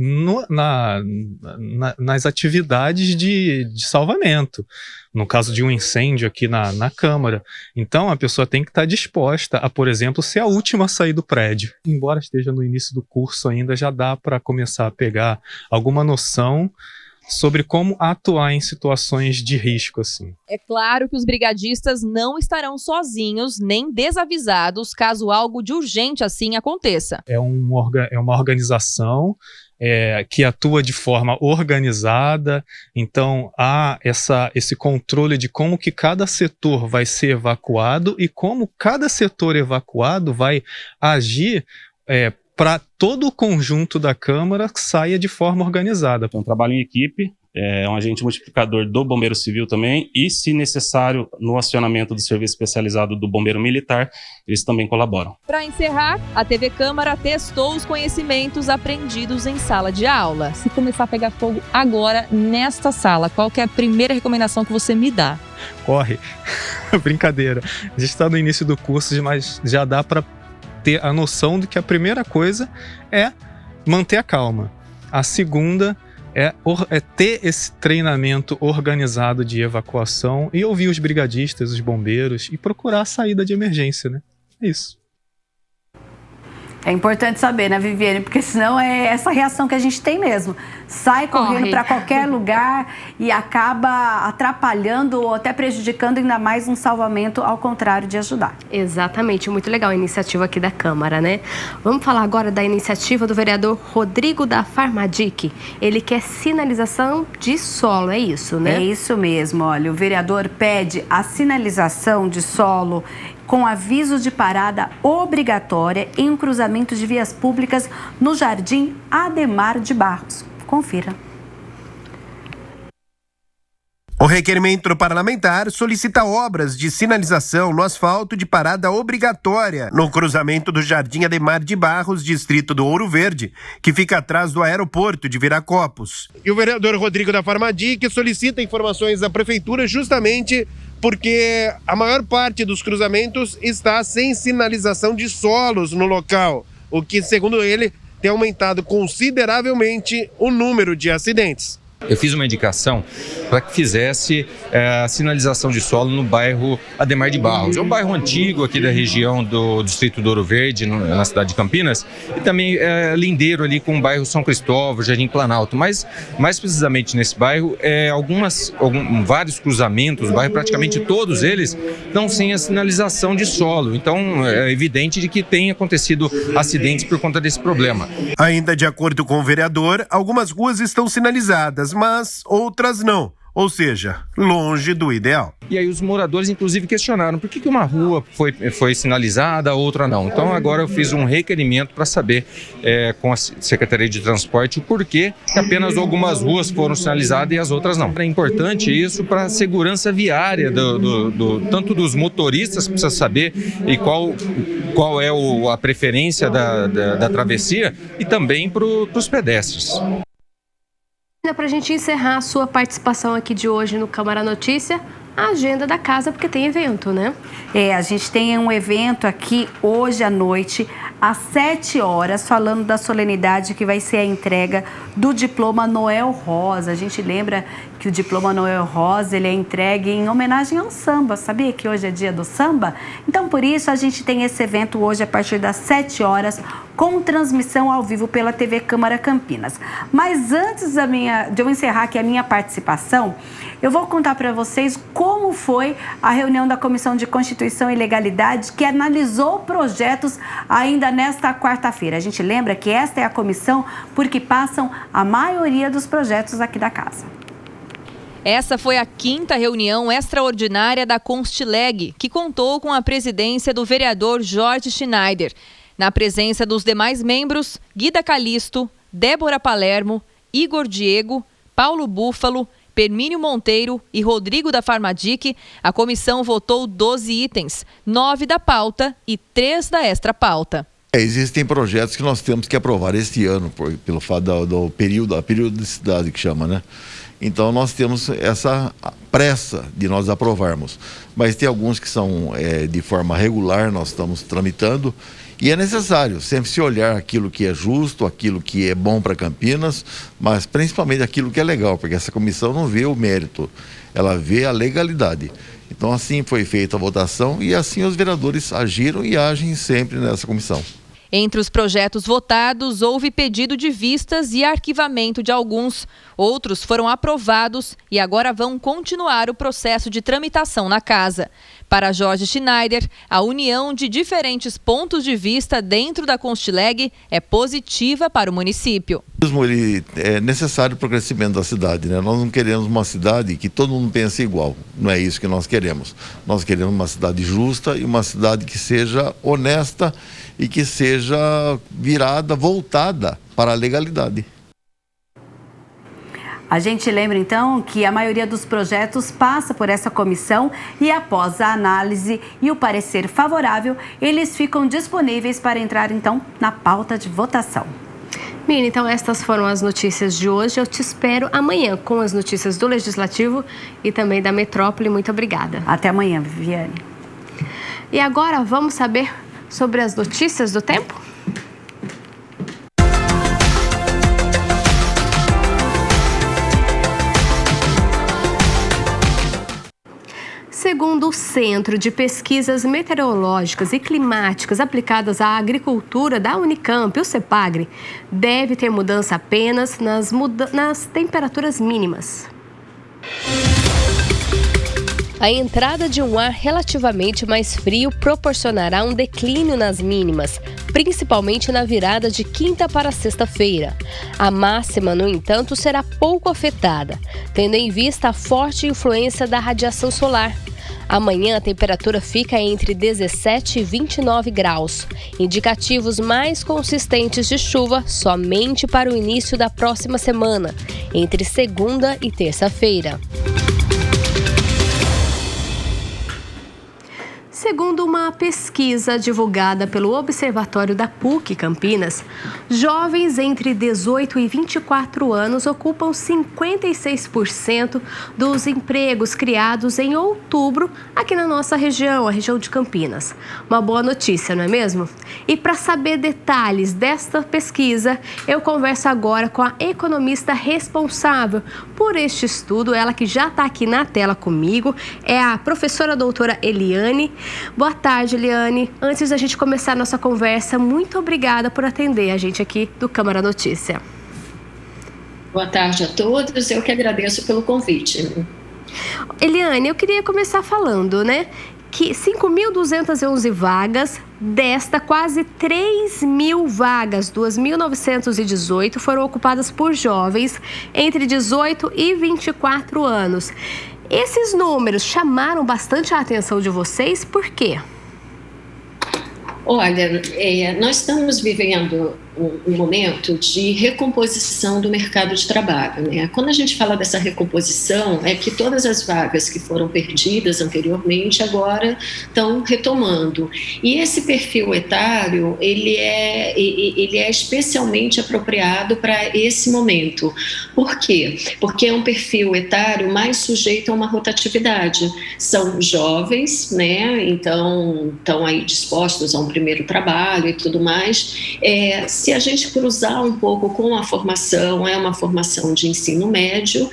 nas atividades de salvamento. No caso de um incêndio aqui na Câmara. Então, a pessoa tem que estar disposta a, por exemplo, ser a última a sair do prédio. Embora esteja no início do curso ainda, já dá para começar a pegar alguma noção sobre como atuar em situações de risco, assim. É claro que os brigadistas não estarão sozinhos nem desavisados caso algo de urgente assim aconteça. É uma organização que atua de forma organizada, então há esse controle de como que cada setor vai ser evacuado e como cada setor evacuado vai agir para todo o conjunto da Câmara que saia de forma organizada. É um trabalho em equipe, é um agente multiplicador do Bombeiro Civil também, e se necessário, no acionamento do serviço especializado do Bombeiro Militar, eles também colaboram. Para encerrar, a TV Câmara testou os conhecimentos aprendidos em sala de aula. Se começar a pegar fogo agora, nesta sala, qual que é a primeira recomendação que você me dá? Corre. Brincadeira. A gente está no início do curso, mas já dá para ter a noção de que a primeira coisa é manter a calma. A segunda é ter esse treinamento organizado de evacuação e ouvir os brigadistas, os bombeiros e procurar a saída de emergência, né? É isso. É importante saber, né, Viviane? Porque senão é essa reação que a gente tem mesmo. Sai correndo para qualquer lugar e acaba atrapalhando ou até prejudicando ainda mais um salvamento, ao contrário de ajudar. Exatamente, muito legal a iniciativa aqui da Câmara, né? Vamos falar agora da iniciativa do vereador Rodrigo da Farmadic. Ele quer sinalização de solo, é isso, né? É isso mesmo, olha, o vereador pede a sinalização de solo com aviso de parada obrigatória em um cruzamento de vias públicas no Jardim Ademar de Barros. Confira. O requerimento parlamentar solicita obras de sinalização no asfalto de parada obrigatória no cruzamento do Jardim Ademar de Barros, distrito do Ouro Verde, que fica atrás do aeroporto de Viracopos. E o vereador Rodrigo da Farmadic solicita informações da prefeitura justamente porque a maior parte dos cruzamentos está sem sinalização de solos no local, o que, segundo ele, tem aumentado consideravelmente o número de acidentes. Eu fiz uma indicação para que fizesse a sinalização de solo no bairro Ademar de Barros. É um bairro antigo aqui da região do distrito do Ouro Verde, na cidade de Campinas, e também lindeiro ali com o bairro São Cristóvão, Jardim Planalto. Mas, mais precisamente nesse bairro, vários cruzamentos, o bairro, praticamente todos eles, estão sem a sinalização de solo. Então, é evidente de que tem acontecido acidentes por conta desse problema. Ainda de acordo com o vereador, algumas ruas estão sinalizadas, mas outras não, ou seja, longe do ideal. E aí os moradores, inclusive, questionaram por que uma rua foi sinalizada, a outra não. Então agora eu fiz um requerimento para saber com a Secretaria de Transporte o porquê que apenas algumas ruas foram sinalizadas e as outras não. É importante isso para a segurança viária, tanto dos motoristas, precisa saber e qual é a preferência da travessia, e também para os pedestres. Para a gente encerrar a sua participação aqui de hoje no Câmara Notícia, a agenda da casa, porque tem evento, né? A gente tem um evento aqui hoje à noite, às 7 horas, falando da solenidade que vai ser a entrega do diploma Noel Rosa. A gente lembra que o diploma Noel Rosa, ele é entregue em homenagem ao samba. Sabia que hoje é dia do samba? Então, por isso, a gente tem esse evento hoje a partir das 7 horas, com transmissão ao vivo pela TV Câmara Campinas. Mas antes de eu encerrar aqui a minha participação, eu vou contar para vocês como foi a reunião da Comissão de Constituição e Legalidade, que analisou projetos ainda nesta quarta-feira. A gente lembra que esta é a comissão porque passam a maioria dos projetos aqui da casa. Essa foi a 5ª reunião extraordinária da Constileg, que contou com a presidência do vereador Jorge Schneider. Na presença dos demais membros, Guida Calisto, Débora Palermo, Igor Diego, Paulo Búfalo, Permínio Monteiro e Rodrigo da Farmadic, a comissão votou 12 itens, 9 da pauta e 3 da extra-pauta. Existem projetos que nós temos que aprovar este ano, pelo fato do período, a periodicidade que chama, né? Então nós temos essa pressa de nós aprovarmos. Mas tem alguns que são de forma regular, nós estamos tramitando. E é necessário sempre se olhar aquilo que é justo, aquilo que é bom para Campinas, mas principalmente aquilo que é legal, porque essa comissão não vê o mérito, ela vê a legalidade. Então assim foi feita a votação e assim os vereadores agiram e agem sempre nessa comissão. Entre os projetos votados, houve pedido de vistas e arquivamento de alguns. Outros foram aprovados e agora vão continuar o processo de tramitação na casa. Para Jorge Schneider, a união de diferentes pontos de vista dentro da Constileg é positiva para o município. Ele é necessário para o crescimento da cidade, né? Nós não queremos uma cidade que todo mundo pense igual. Não é isso que nós queremos. Nós queremos uma cidade justa e uma cidade que seja honesta e que seja voltada para a legalidade. A gente lembra, então, que a maioria dos projetos passa por essa comissão e, após a análise e o parecer favorável, eles ficam disponíveis para entrar, então, na pauta de votação. Mina, então estas foram as notícias de hoje. Eu te espero amanhã com as notícias do Legislativo e também da Metrópole. Muito obrigada. Até amanhã, Viviane. E agora vamos saber sobre as notícias do tempo? Segundo o Centro de Pesquisas Meteorológicas e Climáticas aplicadas à agricultura da Unicamp, o CEPAGRE, deve ter mudança apenas nas temperaturas mínimas. A entrada de um ar relativamente mais frio proporcionará um declínio nas mínimas, principalmente na virada de quinta para sexta-feira. A máxima, no entanto, será pouco afetada, tendo em vista a forte influência da radiação solar. Amanhã a temperatura fica entre 17 e 29 graus. Indicativos mais consistentes de chuva somente para o início da próxima semana, entre segunda e terça-feira. Segundo uma pesquisa divulgada pelo Observatório da PUC Campinas, jovens entre 18 e 24 anos ocupam 56% dos empregos criados em outubro aqui na nossa região, a região de Campinas. Uma boa notícia, não é mesmo? E para saber detalhes desta pesquisa, eu converso agora com a economista responsável por este estudo, ela que já está aqui na tela comigo, é a professora doutora Eliane. Boa tarde, Eliane. Antes da gente começar a nossa conversa, muito obrigada por atender a gente aqui do Câmara Notícia. Boa tarde a todos, eu que agradeço pelo convite. Eliane, eu queria começar falando, né, que 5.211 vagas, desta quase 3.000 vagas, 2.918 foram ocupadas por jovens entre 18 e 24 anos. Esses números chamaram bastante a atenção de vocês, por quê? Olha, nós estamos vivendo um momento de recomposição do mercado de trabalho, né? Quando a gente fala dessa recomposição, é que todas as vagas que foram perdidas anteriormente agora estão retomando. E esse perfil etário, ele é especialmente apropriado para esse momento. Por quê? Porque é um perfil etário mais sujeito a uma rotatividade. São jovens, né? Então, estão aí dispostos a um primeiro trabalho e tudo mais. Se a gente cruzar um pouco com a formação, é uma formação de ensino médio,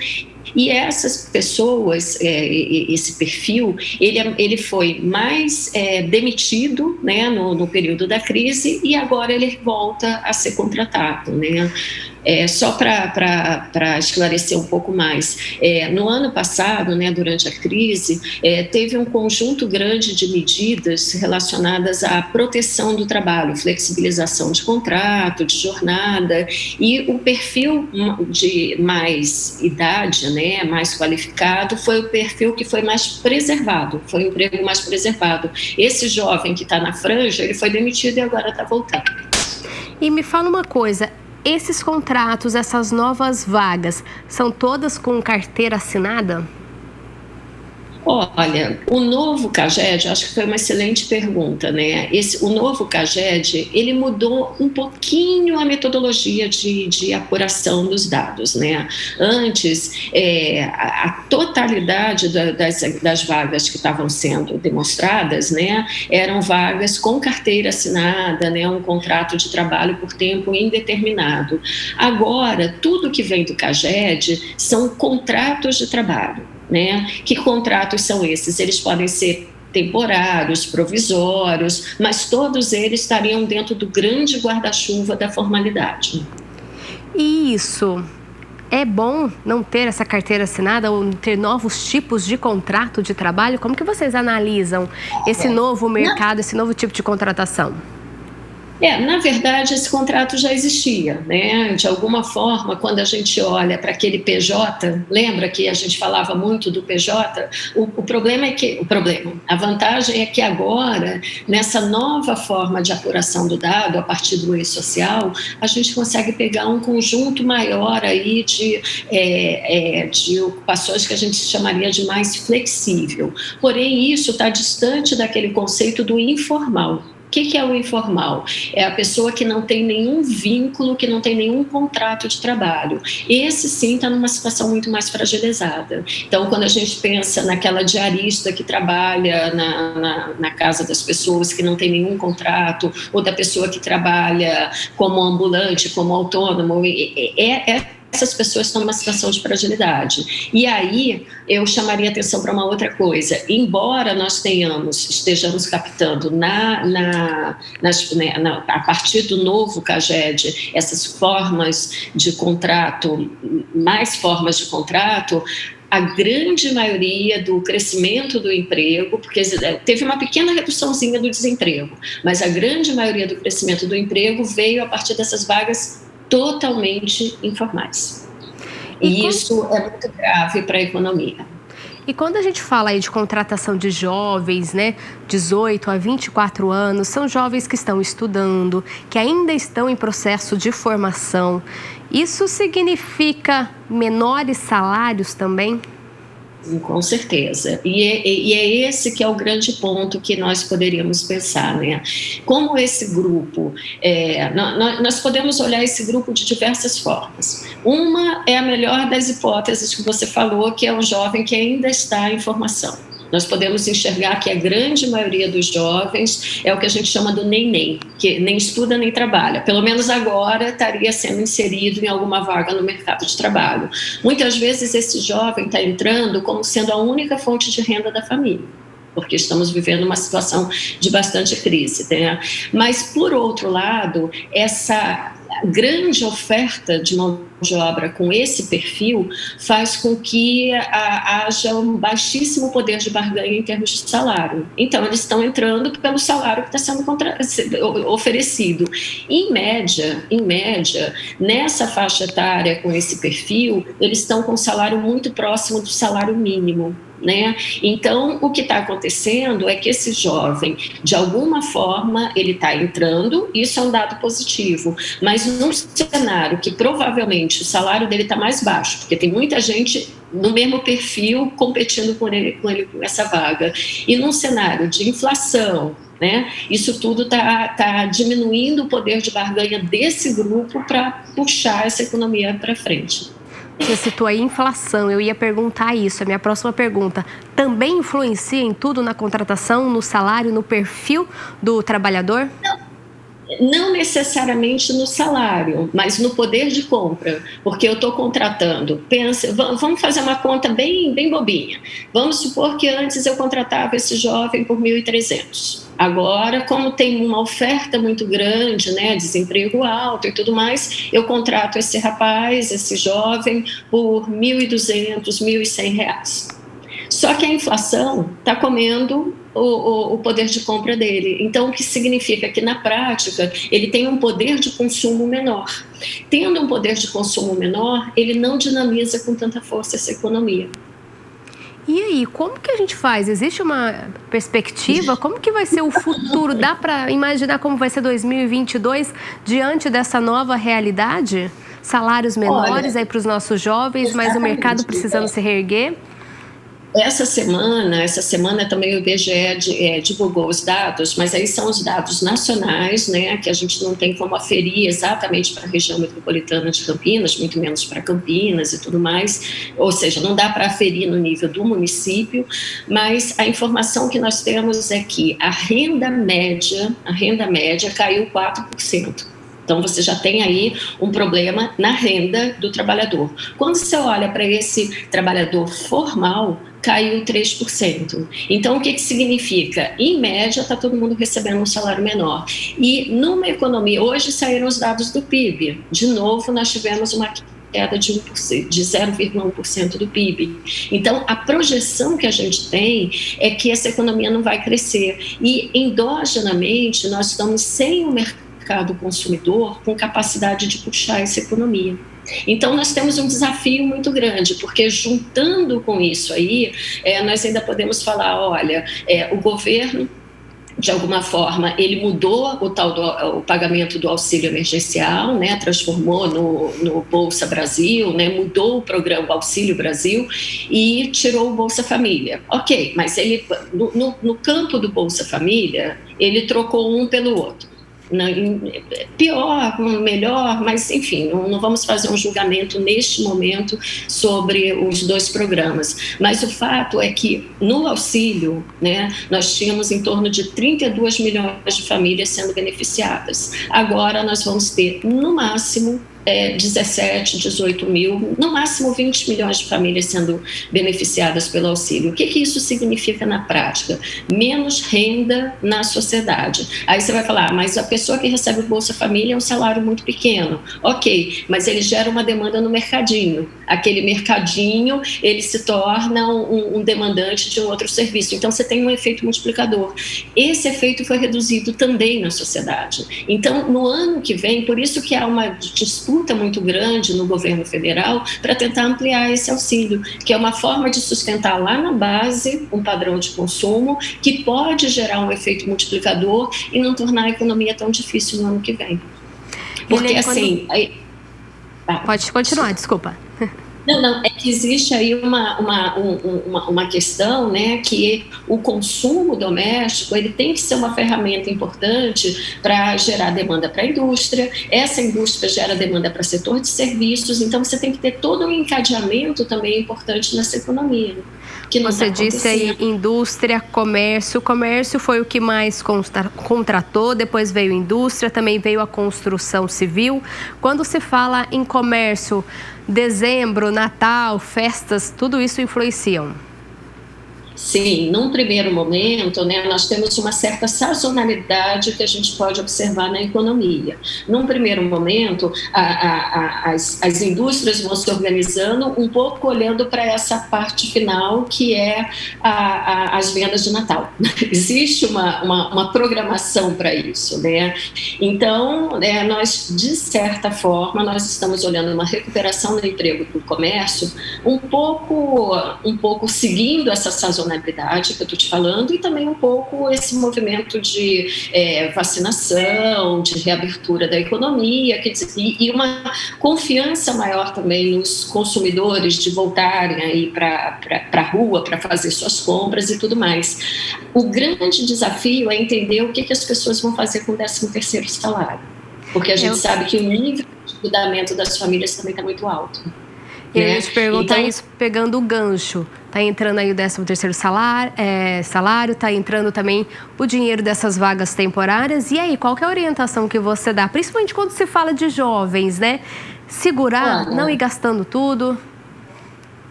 e essas pessoas, esse perfil, ele foi mais demitido, né, no período da crise, e agora ele volta a ser contratado, né? Só para esclarecer um pouco mais, no ano passado, né, durante a crise, teve um conjunto grande de medidas relacionadas à proteção do trabalho, flexibilização de contrato, de jornada, e o perfil de mais idade, né, mais qualificado, foi o perfil que foi mais preservado, foi o emprego mais preservado. Esse jovem que está na franja, ele foi demitido e agora está voltando. E me fala uma coisa, esses contratos, essas novas vagas, são todas com carteira assinada? Olha, o novo CAGED, acho que foi uma excelente pergunta, né? O novo CAGED, ele mudou um pouquinho a metodologia de apuração dos dados, né? Antes, a totalidade das vagas que estavam sendo demonstradas, né, eram vagas com carteira assinada, né, um contrato de trabalho por tempo indeterminado. Agora, tudo que vem do CAGED são contratos de trabalho. Né? Que contratos são esses? Eles podem ser temporários, provisórios, mas todos eles estariam dentro do grande guarda-chuva da formalidade. E isso é bom não ter essa carteira assinada ou ter novos tipos de contrato de trabalho? Como que vocês analisam esse novo mercado, esse novo tipo de contratação? Na verdade, esse contrato já existia, né? De alguma forma, quando a gente olha para aquele PJ, lembra que a gente falava muito do PJ? O problema é que, a vantagem é que agora, nessa nova forma de apuração do dado, a partir do e-social, a gente consegue pegar um conjunto maior aí de ocupações que a gente chamaria de mais flexível. Porém, isso está distante daquele conceito do informal. O que é o informal? É a pessoa que não tem nenhum vínculo, que não tem nenhum contrato de trabalho. Esse, sim, está numa situação muito mais fragilizada. Então, quando a gente pensa naquela diarista que trabalha na casa das pessoas, que não tem nenhum contrato, ou da pessoa que trabalha como ambulante, como autônomo, essas pessoas estão numa situação de fragilidade. E aí, eu chamaria atenção para uma outra coisa. Embora nós estejamos captando a partir do novo CAGED, essas formas de contrato, mais formas de contrato, a grande maioria do crescimento do emprego, porque teve uma pequena reduçãozinha do desemprego, mas a grande maioria do crescimento do emprego veio a partir dessas vagas totalmente informais. E isso é muito grave para a economia. E quando a gente fala aí de contratação de jovens, né, 18 a 24 anos, são jovens que estão estudando, que ainda estão em processo de formação. Isso significa menores salários também? Com certeza. E é esse que é o grande ponto que nós poderíamos pensar, né? Como esse grupo, nós podemos olhar esse grupo de diversas formas. Uma é a melhor das hipóteses que você falou, que é um jovem que ainda está em formação. Nós podemos enxergar que a grande maioria dos jovens é o que a gente chama do nem, que nem estuda nem trabalha. Pelo menos agora estaria sendo inserido em alguma vaga no mercado de trabalho. Muitas vezes esse jovem está entrando como sendo a única fonte de renda da família, porque estamos vivendo uma situação de bastante crise, né? Mas, por outro lado, grande oferta de mão de obra com esse perfil faz com que haja um baixíssimo poder de barganha em termos de salário. Então, eles estão entrando pelo salário que está sendo oferecido. Em média, nessa faixa etária com esse perfil, eles estão com um salário muito próximo do salário mínimo. Né? Então, o que está acontecendo é que esse jovem, de alguma forma, ele está entrando, isso é um dado positivo, mas num cenário que provavelmente o salário dele está mais baixo, porque tem muita gente no mesmo perfil competindo com ele com essa vaga, e num cenário de inflação, né? Isso tudo está diminuindo o poder de barganha desse grupo para puxar essa economia para frente. Você citou a inflação, eu ia perguntar isso, a minha próxima pergunta. Também influencia em tudo na contratação, no salário, no perfil do trabalhador? Não necessariamente no salário, mas no poder de compra, porque eu estou contratando. Vamos fazer uma conta bem bobinha. Vamos supor que antes eu contratava esse jovem por 1.300. Agora, como tem uma oferta muito grande, né, desemprego alto e tudo mais, eu contrato esse rapaz, esse jovem, por R$1.200, R$1.100. Só que a inflação está comendo o poder de compra dele. Então, o que significa que, na prática, ele tem um poder de consumo menor. Tendo um poder de consumo menor, ele não dinamiza com tanta força essa economia. E aí, como que a gente faz? Existe uma perspectiva? Como que vai ser o futuro? Dá para imaginar como vai ser 2022 diante dessa nova realidade? Salários menores aí para os nossos jovens, mas o mercado precisando se reerguer? Essa semana também o IBGE divulgou os dados, mas aí são os dados nacionais, né, que a gente não tem como aferir exatamente para a região metropolitana de Campinas, muito menos para Campinas e tudo mais, ou seja, não dá para aferir no nível do município, mas a informação que nós temos é que a renda média caiu 4%. Então, você já tem aí um problema na renda do trabalhador. Quando você olha para esse trabalhador formal, caiu 3%. Então, o que significa? Em média, está todo mundo recebendo um salário menor. E numa economia, hoje saíram os dados do PIB. De novo, nós tivemos uma queda de 0,1% do PIB. Então, a projeção que a gente tem é que essa economia não vai crescer. E, endogenamente, nós estamos sem o mercado consumidor com capacidade de puxar essa economia. Então, nós temos um desafio muito grande, porque juntando com isso aí, nós ainda podemos falar, olha, o governo, de alguma forma, ele mudou o pagamento do auxílio emergencial, né, transformou no Bolsa Brasil, né, mudou o programa Auxílio Brasil e tirou o Bolsa Família. Ok, mas ele, no campo do Bolsa Família, ele trocou um pelo outro. Pior, melhor, mas enfim, não vamos fazer um julgamento neste momento sobre os dois programas. Mas o fato é que no auxílio, né, nós tínhamos em torno de 32 milhões de famílias sendo beneficiadas. Agora nós vamos ter, no máximo, 17, 18 mil, no máximo 20 milhões de famílias sendo beneficiadas pelo auxílio. O que isso significa na prática? Menos renda na sociedade. Aí você vai falar, mas a pessoa que recebe o Bolsa Família é um salário muito pequeno. Ok, mas ele gera uma demanda no mercadinho. Aquele mercadinho, ele se torna um demandante de um outro serviço. Então, você tem um efeito multiplicador. Esse efeito foi reduzido também na sociedade. Então, no ano que vem, por isso que há uma disputa muito grande no governo federal para tentar ampliar esse auxílio, que é uma forma de sustentar lá na base um padrão de consumo que pode gerar um efeito multiplicador e não tornar a economia tão difícil no ano que vem. Porque assim... Pode continuar, desculpa. Não, é que existe aí uma questão, né, que o consumo doméstico ele tem que ser uma ferramenta importante para gerar demanda para a indústria, essa indústria gera demanda para o setor de serviços, então você tem que ter todo um encadeamento também importante nessa economia. Você disse aí indústria, comércio. O comércio foi o que mais contratou, depois veio indústria, também veio a construção civil. Quando se fala em comércio, dezembro, Natal, festas, tudo isso influenciam? Sim, num primeiro momento, né, nós temos uma certa sazonalidade que a gente pode observar na economia. Num primeiro momento, as indústrias vão se organizando um pouco olhando para essa parte final, que é as vendas de Natal. Existe uma programação para isso, né? Então, nós, de certa forma, nós estamos olhando uma recuperação do emprego do comércio um pouco seguindo essa sazonalidade que eu estou te falando, e também um pouco esse movimento de vacinação, de reabertura da economia, e uma confiança maior também nos consumidores de voltarem aí para a rua para fazer suas compras e tudo mais. O grande desafio é entender o que as pessoas vão fazer com o 13º salário, porque a gente sabe que o nível de endividamento das famílias também está muito alto. Eu ia te perguntar isso pegando o gancho. Está entrando aí o 13º salário, está entrando também o dinheiro dessas vagas temporárias. E aí, qual que é a orientação que você dá? Principalmente quando se fala de jovens, né? Segurar, não ir gastando tudo.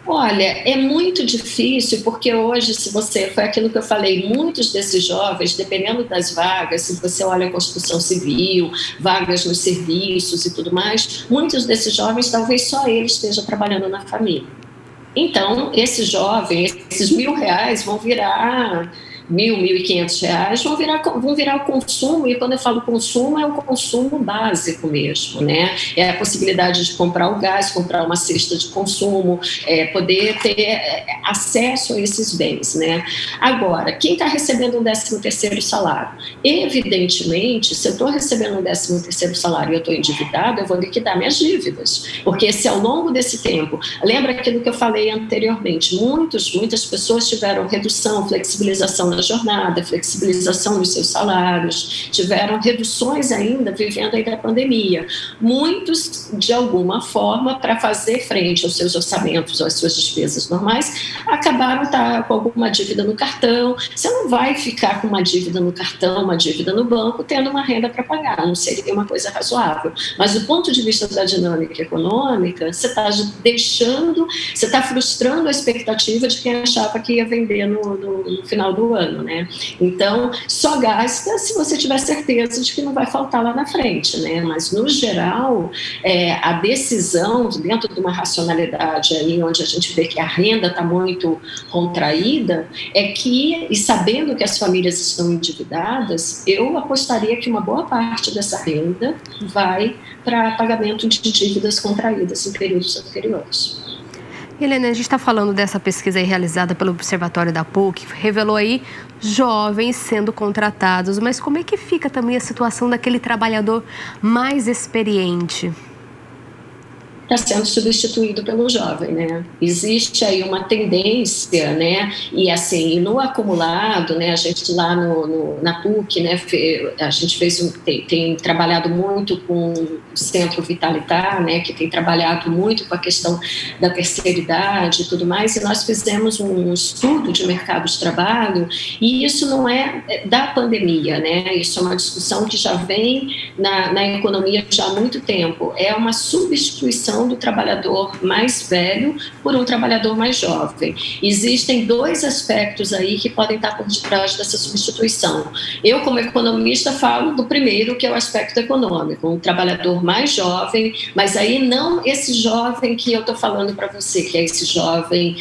Olha, é muito difícil, porque hoje, foi aquilo que eu falei, muitos desses jovens, dependendo das vagas, se você olha a construção civil, vagas nos serviços e tudo mais, muitos desses jovens, talvez só ele esteja trabalhando na família. Então, esses jovens, esses R$1.000 vão virar R$1.000, vão virar o consumo, e quando eu falo consumo, é o consumo básico mesmo, né? É a possibilidade de comprar o gás, comprar uma cesta de consumo, poder ter acesso a esses bens, né? Agora, quem está recebendo um 13º salário? Evidentemente, se eu estou recebendo um 13º salário e eu estou endividado, eu vou liquidar minhas dívidas, porque se ao longo desse tempo, lembra aquilo que eu falei anteriormente, muitas pessoas tiveram redução, flexibilização na jornada, flexibilização nos seus salários, tiveram reduções ainda vivendo aí da pandemia. Muitos, de alguma forma, para fazer frente aos seus orçamentos, às suas despesas normais, acabaram com alguma dívida no cartão. Você não vai ficar com uma dívida no cartão, uma dívida no banco, tendo uma renda para pagar, não seria uma coisa razoável. Mas do ponto de vista da dinâmica econômica, você está frustrando a expectativa de quem achava que ia vender no final do ano. Né? Então, só gasta se você tiver certeza de que não vai faltar lá na frente, né? Mas, no geral, a decisão, dentro de uma racionalidade aí, onde a gente vê que a renda está muito contraída, e sabendo que as famílias estão endividadas, eu apostaria que uma boa parte dessa renda vai para pagamento de dívidas contraídas em períodos anteriores. Helena, a gente está falando dessa pesquisa aí realizada pelo Observatório da PUC, que revelou aí jovens sendo contratados, mas como é que fica também a situação daquele trabalhador mais experiente? Está sendo substituído pelo jovem, né? Existe aí uma tendência, né? E assim, no acumulado, né? A gente lá na PUC, né? A gente tem trabalhado muito com o Centro Vitalitar, né? Que tem trabalhado muito com a questão da terceira idade e tudo mais, e nós fizemos um estudo de mercado de trabalho, e isso não é da pandemia, né? Isso é uma discussão que já vem na economia já há muito tempo. É uma substituição do trabalhador mais velho por um trabalhador mais jovem. Existem dois aspectos aí que podem estar por detrás dessa substituição. Eu, como economista, falo do primeiro, que é o aspecto econômico, um trabalhador mais jovem, mas aí não esse jovem que eu estou falando para você, que é esse jovem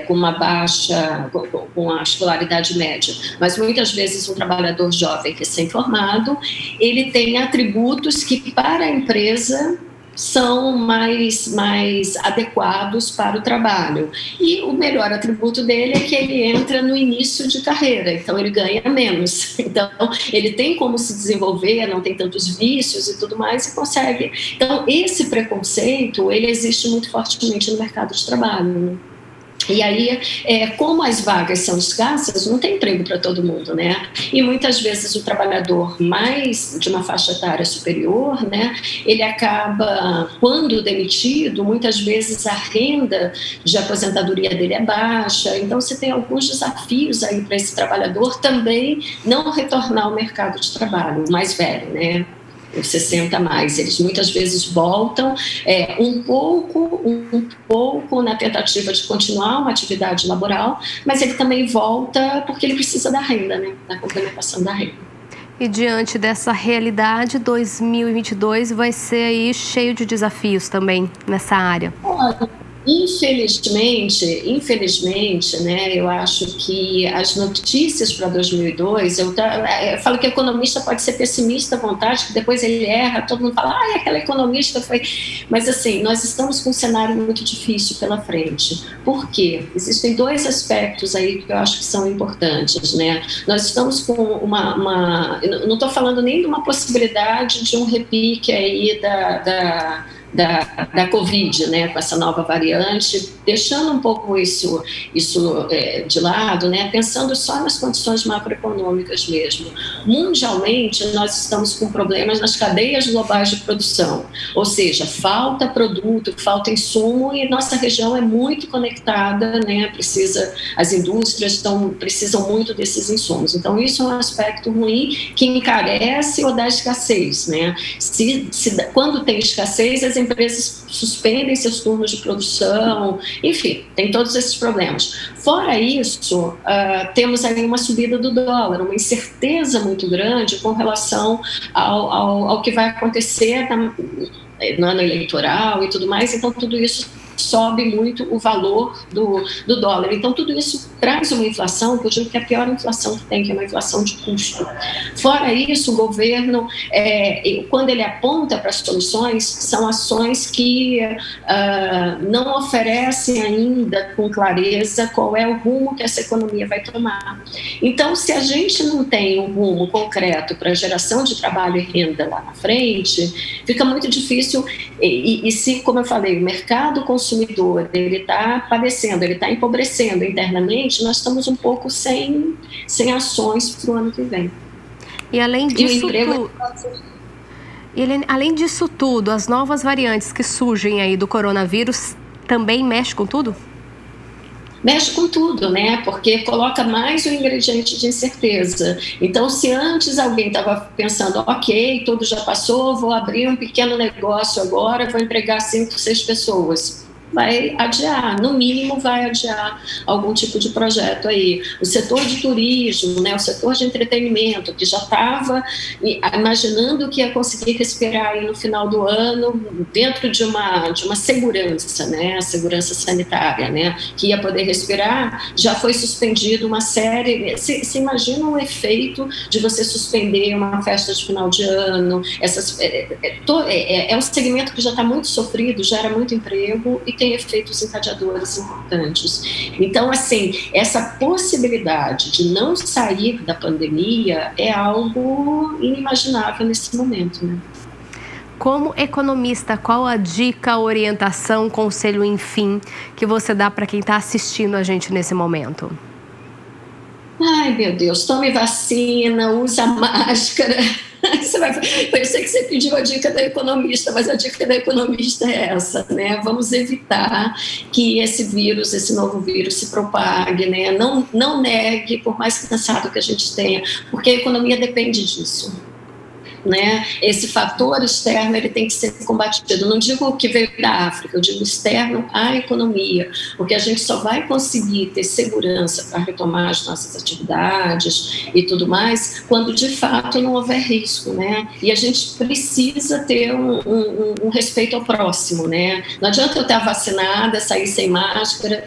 com uma baixa, com a escolaridade média, mas muitas vezes um trabalhador jovem recém-formado, ele tem atributos que para a empresa são mais adequados para o trabalho. E o melhor atributo dele é que ele entra no início de carreira, então ele ganha menos. Então, ele tem como se desenvolver, não tem tantos vícios e tudo mais, e consegue. Então, esse preconceito, ele existe muito fortemente no mercado de trabalho, né? E aí, como as vagas são escassas, não tem emprego para todo mundo, né? E muitas vezes o trabalhador mais de uma faixa etária superior, né? Ele acaba, quando demitido, muitas vezes a renda de aposentadoria dele é baixa. Então, você tem alguns desafios aí para esse trabalhador também não retornar ao mercado de trabalho, o mais velho, né? 60 mais. Eles muitas vezes voltam um pouco na tentativa de continuar uma atividade laboral, mas ele também volta porque ele precisa da renda, né? Da complementação da renda. E diante dessa realidade, 2022 vai ser aí cheio de desafios também nessa área. Olha, Infelizmente, né, eu acho que as notícias para 2002, eu falo que economista pode ser pessimista à vontade, que depois ele erra, todo mundo fala, aquela economista foi... Mas assim, nós estamos com um cenário muito difícil pela frente. Por quê? Existem dois aspectos aí que eu acho que são importantes, né? Nós estamos com eu não estou falando nem de uma possibilidade de um repique aí da Covid, né, com essa nova variante, deixando um pouco isso de lado, né, pensando só nas condições macroeconômicas mesmo. Mundialmente, nós estamos com problemas nas cadeias globais de produção, ou seja, falta produto, falta insumo, e nossa região é muito conectada, né, as indústrias precisam muito desses insumos. Então, isso é um aspecto ruim que encarece ou dá escassez, né? Quando tem escassez, as empresas suspendem seus turnos de produção, enfim, tem todos esses problemas. Fora isso, temos aí uma subida do dólar, uma incerteza muito grande com relação ao que vai acontecer no ano eleitoral e tudo mais, então tudo isso sobe muito o valor do dólar. Então, tudo isso traz uma inflação, que eu digo que é a pior inflação que tem, que é uma inflação de custo. Fora isso, o governo, quando ele aponta para as soluções, são ações que não oferecem ainda com clareza qual é o rumo que essa economia vai tomar. Então, se a gente não tem um rumo concreto para a geração de trabalho e renda lá na frente, fica muito difícil, e se, como eu falei, o mercado consumidor, ele está padecendo, ele está empobrecendo internamente, nós estamos um pouco sem ações para o ano que vem. E além disso tudo, as novas variantes que surgem aí do coronavírus também mexem com tudo? Mexe com tudo, né? Porque coloca mais um ingrediente de incerteza. Então, se antes alguém estava pensando, ok, tudo já passou, vou abrir um pequeno negócio agora, vou empregar 5, 6 pessoas. Vai adiar, no mínimo vai adiar algum tipo de projeto aí. O setor de turismo, né, o setor de entretenimento, que já estava imaginando que ia conseguir respirar aí no final do ano dentro de uma segurança, né, a segurança sanitária, né, que ia poder respirar, já foi suspendido uma série. Se imagina o efeito de você suspender uma festa de final de ano. É um segmento que já está muito sofrido, gera muito emprego e tem efeitos encadeadores importantes. Então, assim, essa possibilidade de não sair da pandemia é algo inimaginável nesse momento, né? Como economista, qual a dica, a orientação, conselho, enfim, que você dá para quem está assistindo a gente nesse momento? Ai, meu Deus, tome vacina, usa máscara. Eu sei que você pediu a dica da economista, mas a dica da economista é essa, né? Vamos evitar que esse novo vírus se propague, né? Não negue, por mais cansado que a gente tenha, porque a economia depende disso. Né? Esse fator externo ele tem que ser combatido. Não digo que veio da África, eu digo externo à economia, porque a gente só vai conseguir ter segurança para retomar as nossas atividades e tudo mais quando de fato não houver risco, né? E a gente precisa ter um respeito ao próximo, né? Não adianta eu estar vacinada, sair sem máscara,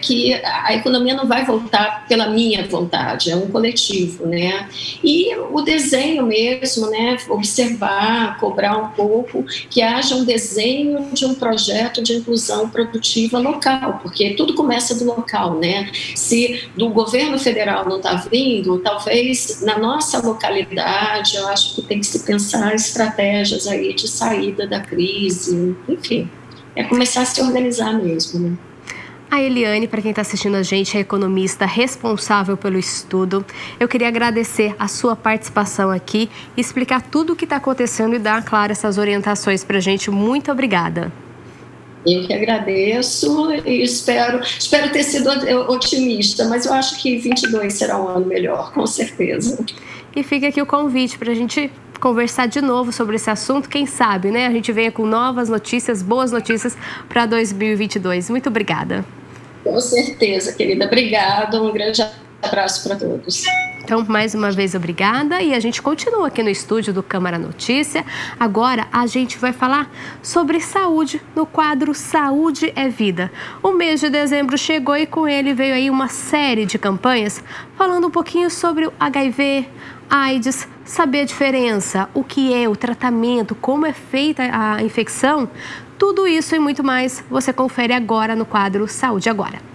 que a economia não vai voltar pela minha vontade, é um coletivo, né? E o desenho mesmo, né? Observar, cobrar um pouco, que haja um desenho de um projeto de inclusão produtiva local, porque tudo começa do local, né? Se do governo federal não está vindo, talvez na nossa localidade, eu acho que tem que se pensar estratégias aí de saída da crise, enfim, é começar a se organizar mesmo, né? A Eliane, para quem está assistindo a gente, é economista responsável pelo estudo. Eu queria agradecer a sua participação aqui, explicar tudo o que está acontecendo e dar, claro, essas orientações para a gente. Muito obrigada. Eu que agradeço e espero ter sido otimista, mas eu acho que 22 será um ano melhor, com certeza. E fica aqui o convite para a gente conversar de novo sobre esse assunto. Quem sabe, né? A gente venha com novas notícias, boas notícias para 2022. Muito obrigada. Com certeza, querida. Obrigada. Um grande abraço para todos. Então, mais uma vez, obrigada. E a gente continua aqui no estúdio do Câmara Notícia. Agora, a gente vai falar sobre saúde no quadro Saúde é Vida. O mês de dezembro chegou e com ele veio aí uma série de campanhas falando um pouquinho sobre o HIV, AIDS, saber a diferença, o que é o tratamento, como é feita a infecção. Tudo isso e muito mais você confere agora no quadro Saúde Agora.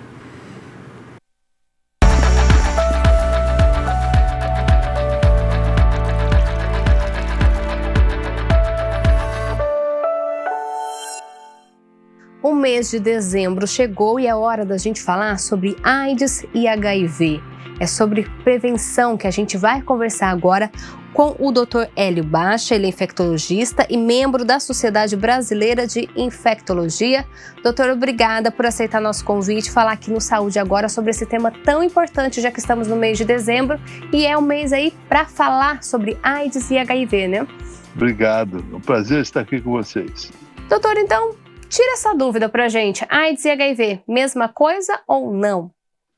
O mês de dezembro chegou e é hora da gente falar sobre AIDS e HIV. É sobre prevenção que a gente vai conversar agora com o Dr. Hélio Baixa. Ele é infectologista e membro da Sociedade Brasileira de Infectologia. Doutor, obrigada por aceitar nosso convite, falar aqui no Saúde Agora sobre esse tema tão importante, já que estamos no mês de dezembro e é um mês aí para falar sobre AIDS e HIV, né? Obrigado, é um prazer estar aqui com vocês. Doutor, então, tira essa dúvida pra gente. AIDS e HIV, mesma coisa ou não?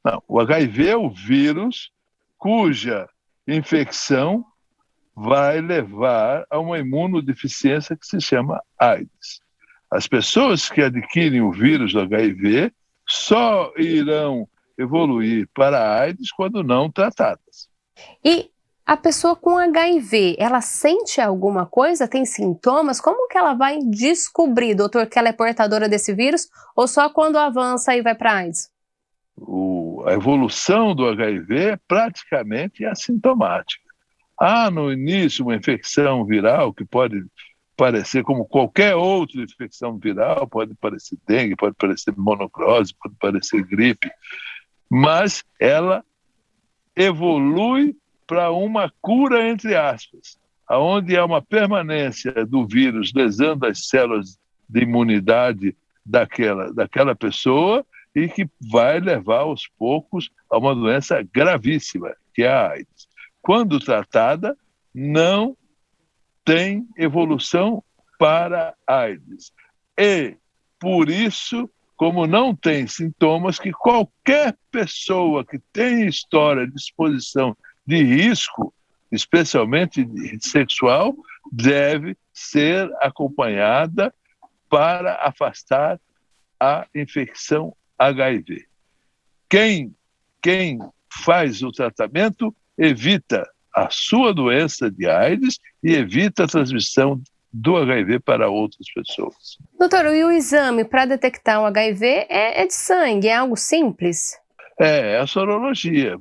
Não, o HIV é o vírus cuja infecção vai levar a uma imunodeficiência que se chama AIDS. As pessoas que adquirem o vírus do HIV só irão evoluir para a AIDS quando não tratadas. E a pessoa com HIV, ela sente alguma coisa? Tem sintomas? Como que ela vai descobrir, doutor, que ela é portadora desse vírus? Ou só quando avança e vai para a AIDS? A evolução do HIV é praticamente assintomática. Há no início uma infecção viral que pode parecer como qualquer outra infecção viral, pode parecer dengue, pode parecer monoclose, pode parecer gripe, mas ela evolui para uma cura, entre aspas, onde há uma permanência do vírus lesando as células de imunidade daquela pessoa e que vai levar aos poucos a uma doença gravíssima, que é a AIDS. Quando tratada, não tem evolução para a AIDS. E, por isso, como não tem sintomas, que qualquer pessoa que tem história de exposição de risco, especialmente sexual, deve ser acompanhada para afastar a infecção HIV. Quem faz o tratamento evita a sua doença de AIDS e evita a transmissão do HIV para outras pessoas. Doutor, e o exame para detectar um HIV é de sangue? É algo simples? É a sorologia.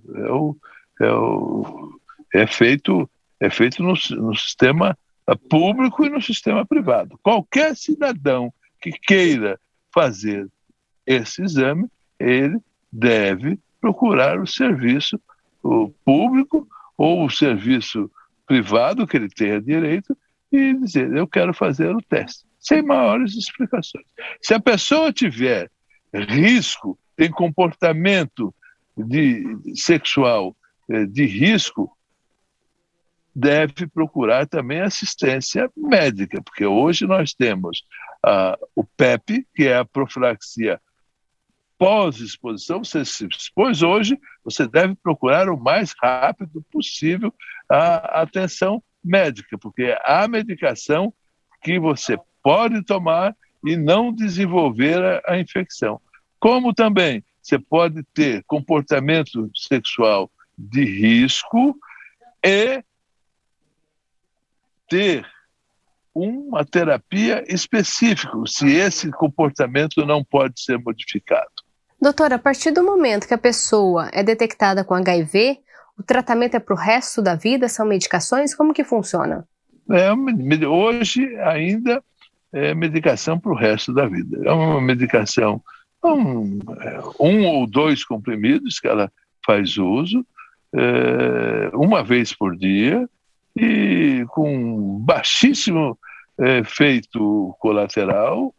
É feito no sistema público e no sistema privado. Qualquer cidadão que queira fazer esse exame, ele deve procurar o serviço público ou o serviço privado que ele tenha direito e dizer, eu quero fazer o teste, sem maiores explicações. Se a pessoa tiver risco, tem comportamento sexual de risco, deve procurar também assistência médica, porque hoje nós temos o PEP, que é a profilaxia pós-exposição. Você se expôs hoje, você deve procurar o mais rápido possível a atenção médica, porque há medicação que você pode tomar e não desenvolver a infecção. Como também você pode ter comportamento sexual de risco e ter uma terapia específica, se esse comportamento não pode ser modificado. Doutora, a partir do momento que a pessoa é detectada com HIV, o tratamento é para o resto da vida? São medicações? Como que funciona? Hoje ainda é medicação para o resto da vida. É uma medicação, um ou dois comprimidos que ela faz uso, uma vez por dia, e com baixíssimo efeito colateral.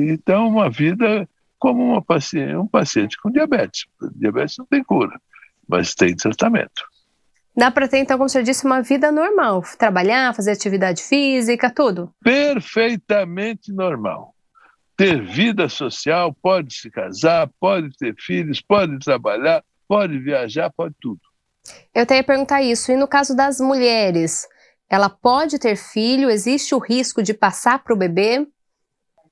Então, uma vida como um paciente com diabetes. Diabetes não tem cura, mas tem tratamento. Dá para ter, então, como você disse, uma vida normal, trabalhar, fazer atividade física, tudo? Perfeitamente normal. Ter vida social, pode se casar, pode ter filhos, pode trabalhar, pode viajar, pode tudo. Eu até ia perguntar isso. E no caso das mulheres, ela pode ter filho? Existe o risco de passar para o bebê?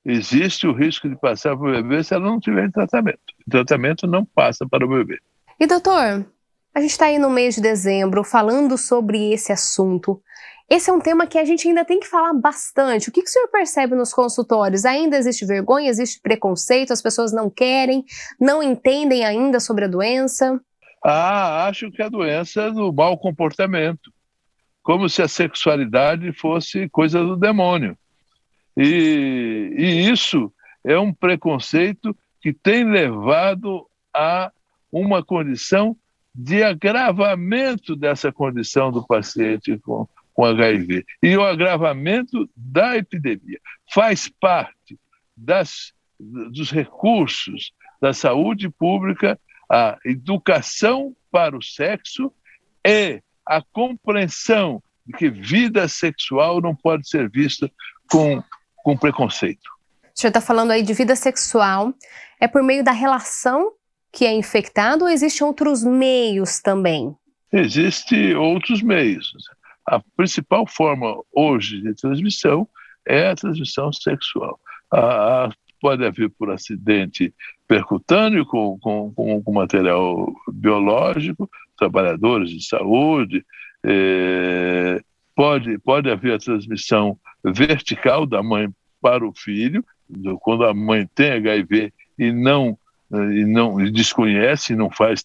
Existe o risco de passar para o bebê se ela não tiver tratamento. O tratamento não passa para o bebê. E doutor, a gente está aí no mês de dezembro falando sobre esse assunto. Esse é um tema que a gente ainda tem que falar bastante. O que o senhor percebe nos consultórios? Ainda existe vergonha, existe preconceito, as pessoas não querem, não entendem ainda sobre a doença? Acho que a doença é do mau comportamento. Como se a sexualidade fosse coisa do demônio. E isso é um preconceito que tem levado a uma condição de agravamento dessa condição do paciente com HIV. E o agravamento da epidemia faz parte dos recursos da saúde pública, a educação para o sexo e a compreensão de que vida sexual não pode ser vista com preconceito. O senhor está falando aí de vida sexual. É por meio da relação que é infectado ou existem outros meios também? Existem outros meios. A principal forma hoje de transmissão é a transmissão sexual. Pode haver por acidente percutâneo com material biológico, trabalhadores de saúde, pode haver a transmissão vertical da mãe para o filho, quando a mãe tem HIV e não desconhece e não faz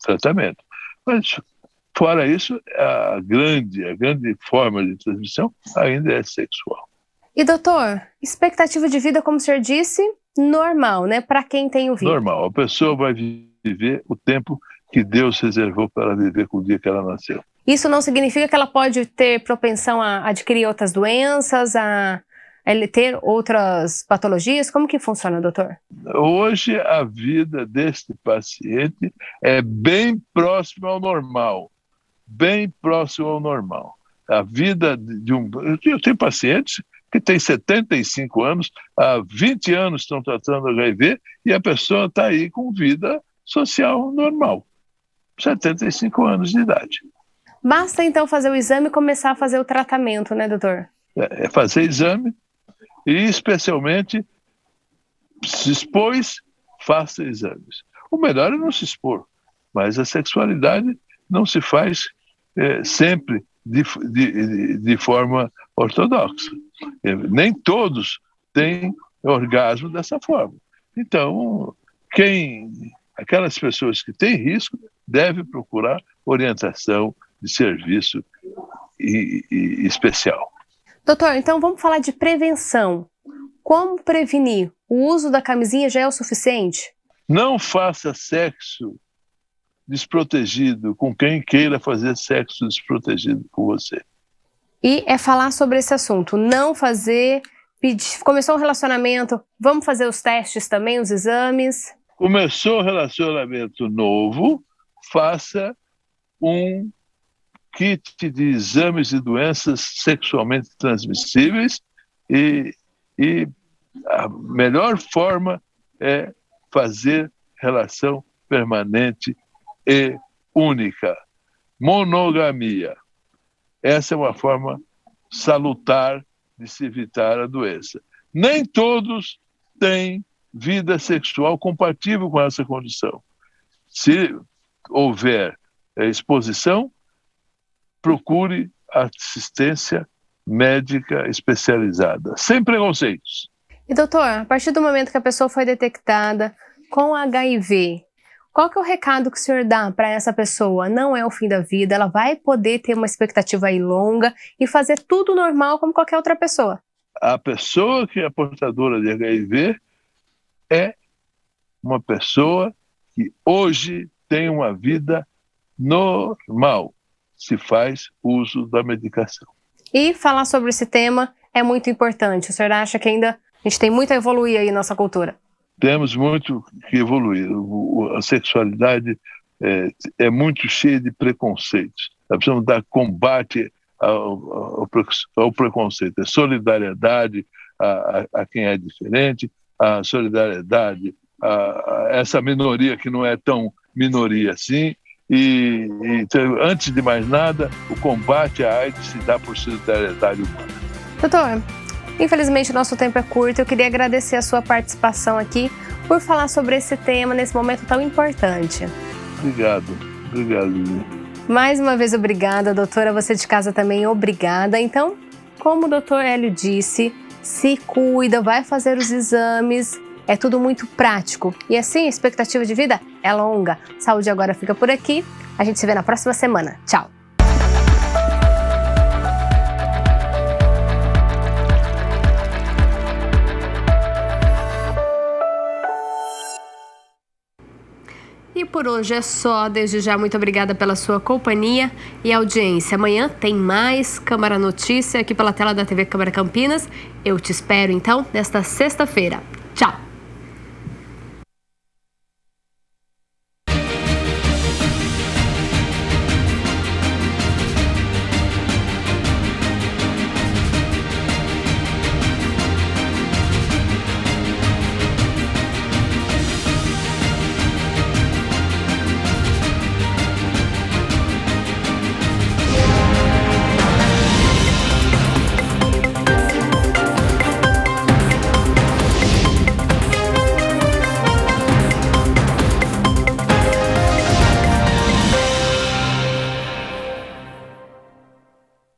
tratamento. Mas, fora isso, a grande forma de transmissão ainda é sexual. E doutor, expectativa de vida, como o senhor disse, normal, né? Para quem tem o vírus. Normal. A pessoa vai viver o tempo que Deus reservou para ela viver com o dia que ela nasceu. Isso não significa que ela pode ter propensão a adquirir outras doenças, a ter outras patologias? Como que funciona, doutor? Hoje, a vida deste paciente é bem próxima ao normal. Bem próximo ao normal. A vida de um... Eu tenho pacientes que têm 75 anos, há 20 anos estão tratando HIV e a pessoa está aí com vida social normal. 75 anos de idade. Basta, então, fazer o exame e começar a fazer o tratamento, né, doutor? É fazer exame e, especialmente, se expôs, faça exames. O melhor é não se expor, mas a sexualidade não se faz sempre de forma ortodoxa. Nem todos têm orgasmo dessa forma. Então, aquelas pessoas que têm risco devem procurar orientação de serviço especial. Doutor, então vamos falar de prevenção. Como prevenir? O uso da camisinha já é o suficiente? Não faça sexo desprotegido com quem queira fazer sexo desprotegido com você. E é falar sobre esse assunto, não fazer, começou um relacionamento, vamos fazer os testes também, os exames? Começou um relacionamento novo, faça um kit de exames de doenças sexualmente transmissíveis e a melhor forma é fazer relação permanente e única. Monogamia. Essa é uma forma salutar de se evitar a doença. Nem todos têm vida sexual compatível com essa condição. Se houver exposição, procure assistência médica especializada, sem preconceitos. E doutor, a partir do momento que a pessoa foi detectada com HIV, qual que é o recado que o senhor dá para essa pessoa? Não é o fim da vida, ela vai poder ter uma expectativa aí longa e fazer tudo normal como qualquer outra pessoa. A pessoa que é portadora de HIV é uma pessoa que hoje tem uma vida normal, se faz uso da medicação. E falar sobre esse tema é muito importante. O senhor acha que ainda a gente tem muito a evoluir aí na nossa cultura? Temos muito que evoluir. A sexualidade é muito cheia de preconceitos. Nós precisamos dar combate ao preconceito, a solidariedade a quem é diferente, a solidariedade a essa minoria que não é tão minoria assim. E antes de mais nada, o combate à AIDS se dá por solidariedade humana. Doutor, infelizmente o nosso tempo é curto. Eu queria agradecer a sua participação aqui por falar sobre esse tema nesse momento tão importante. Obrigado, Lili. Mais uma vez, obrigada, doutora. Você de casa também, obrigada. Então, como o doutor Hélio disse, se cuida, vai fazer os exames. É tudo muito prático. E assim, a expectativa de vida é longa. Saúde Agora fica por aqui. A gente se vê na próxima semana. Tchau. E por hoje é só. Desde já, muito obrigada pela sua companhia e audiência. Amanhã tem mais Câmara Notícia aqui pela tela da TV Câmara Campinas. Eu te espero, então, nesta sexta-feira. Tchau!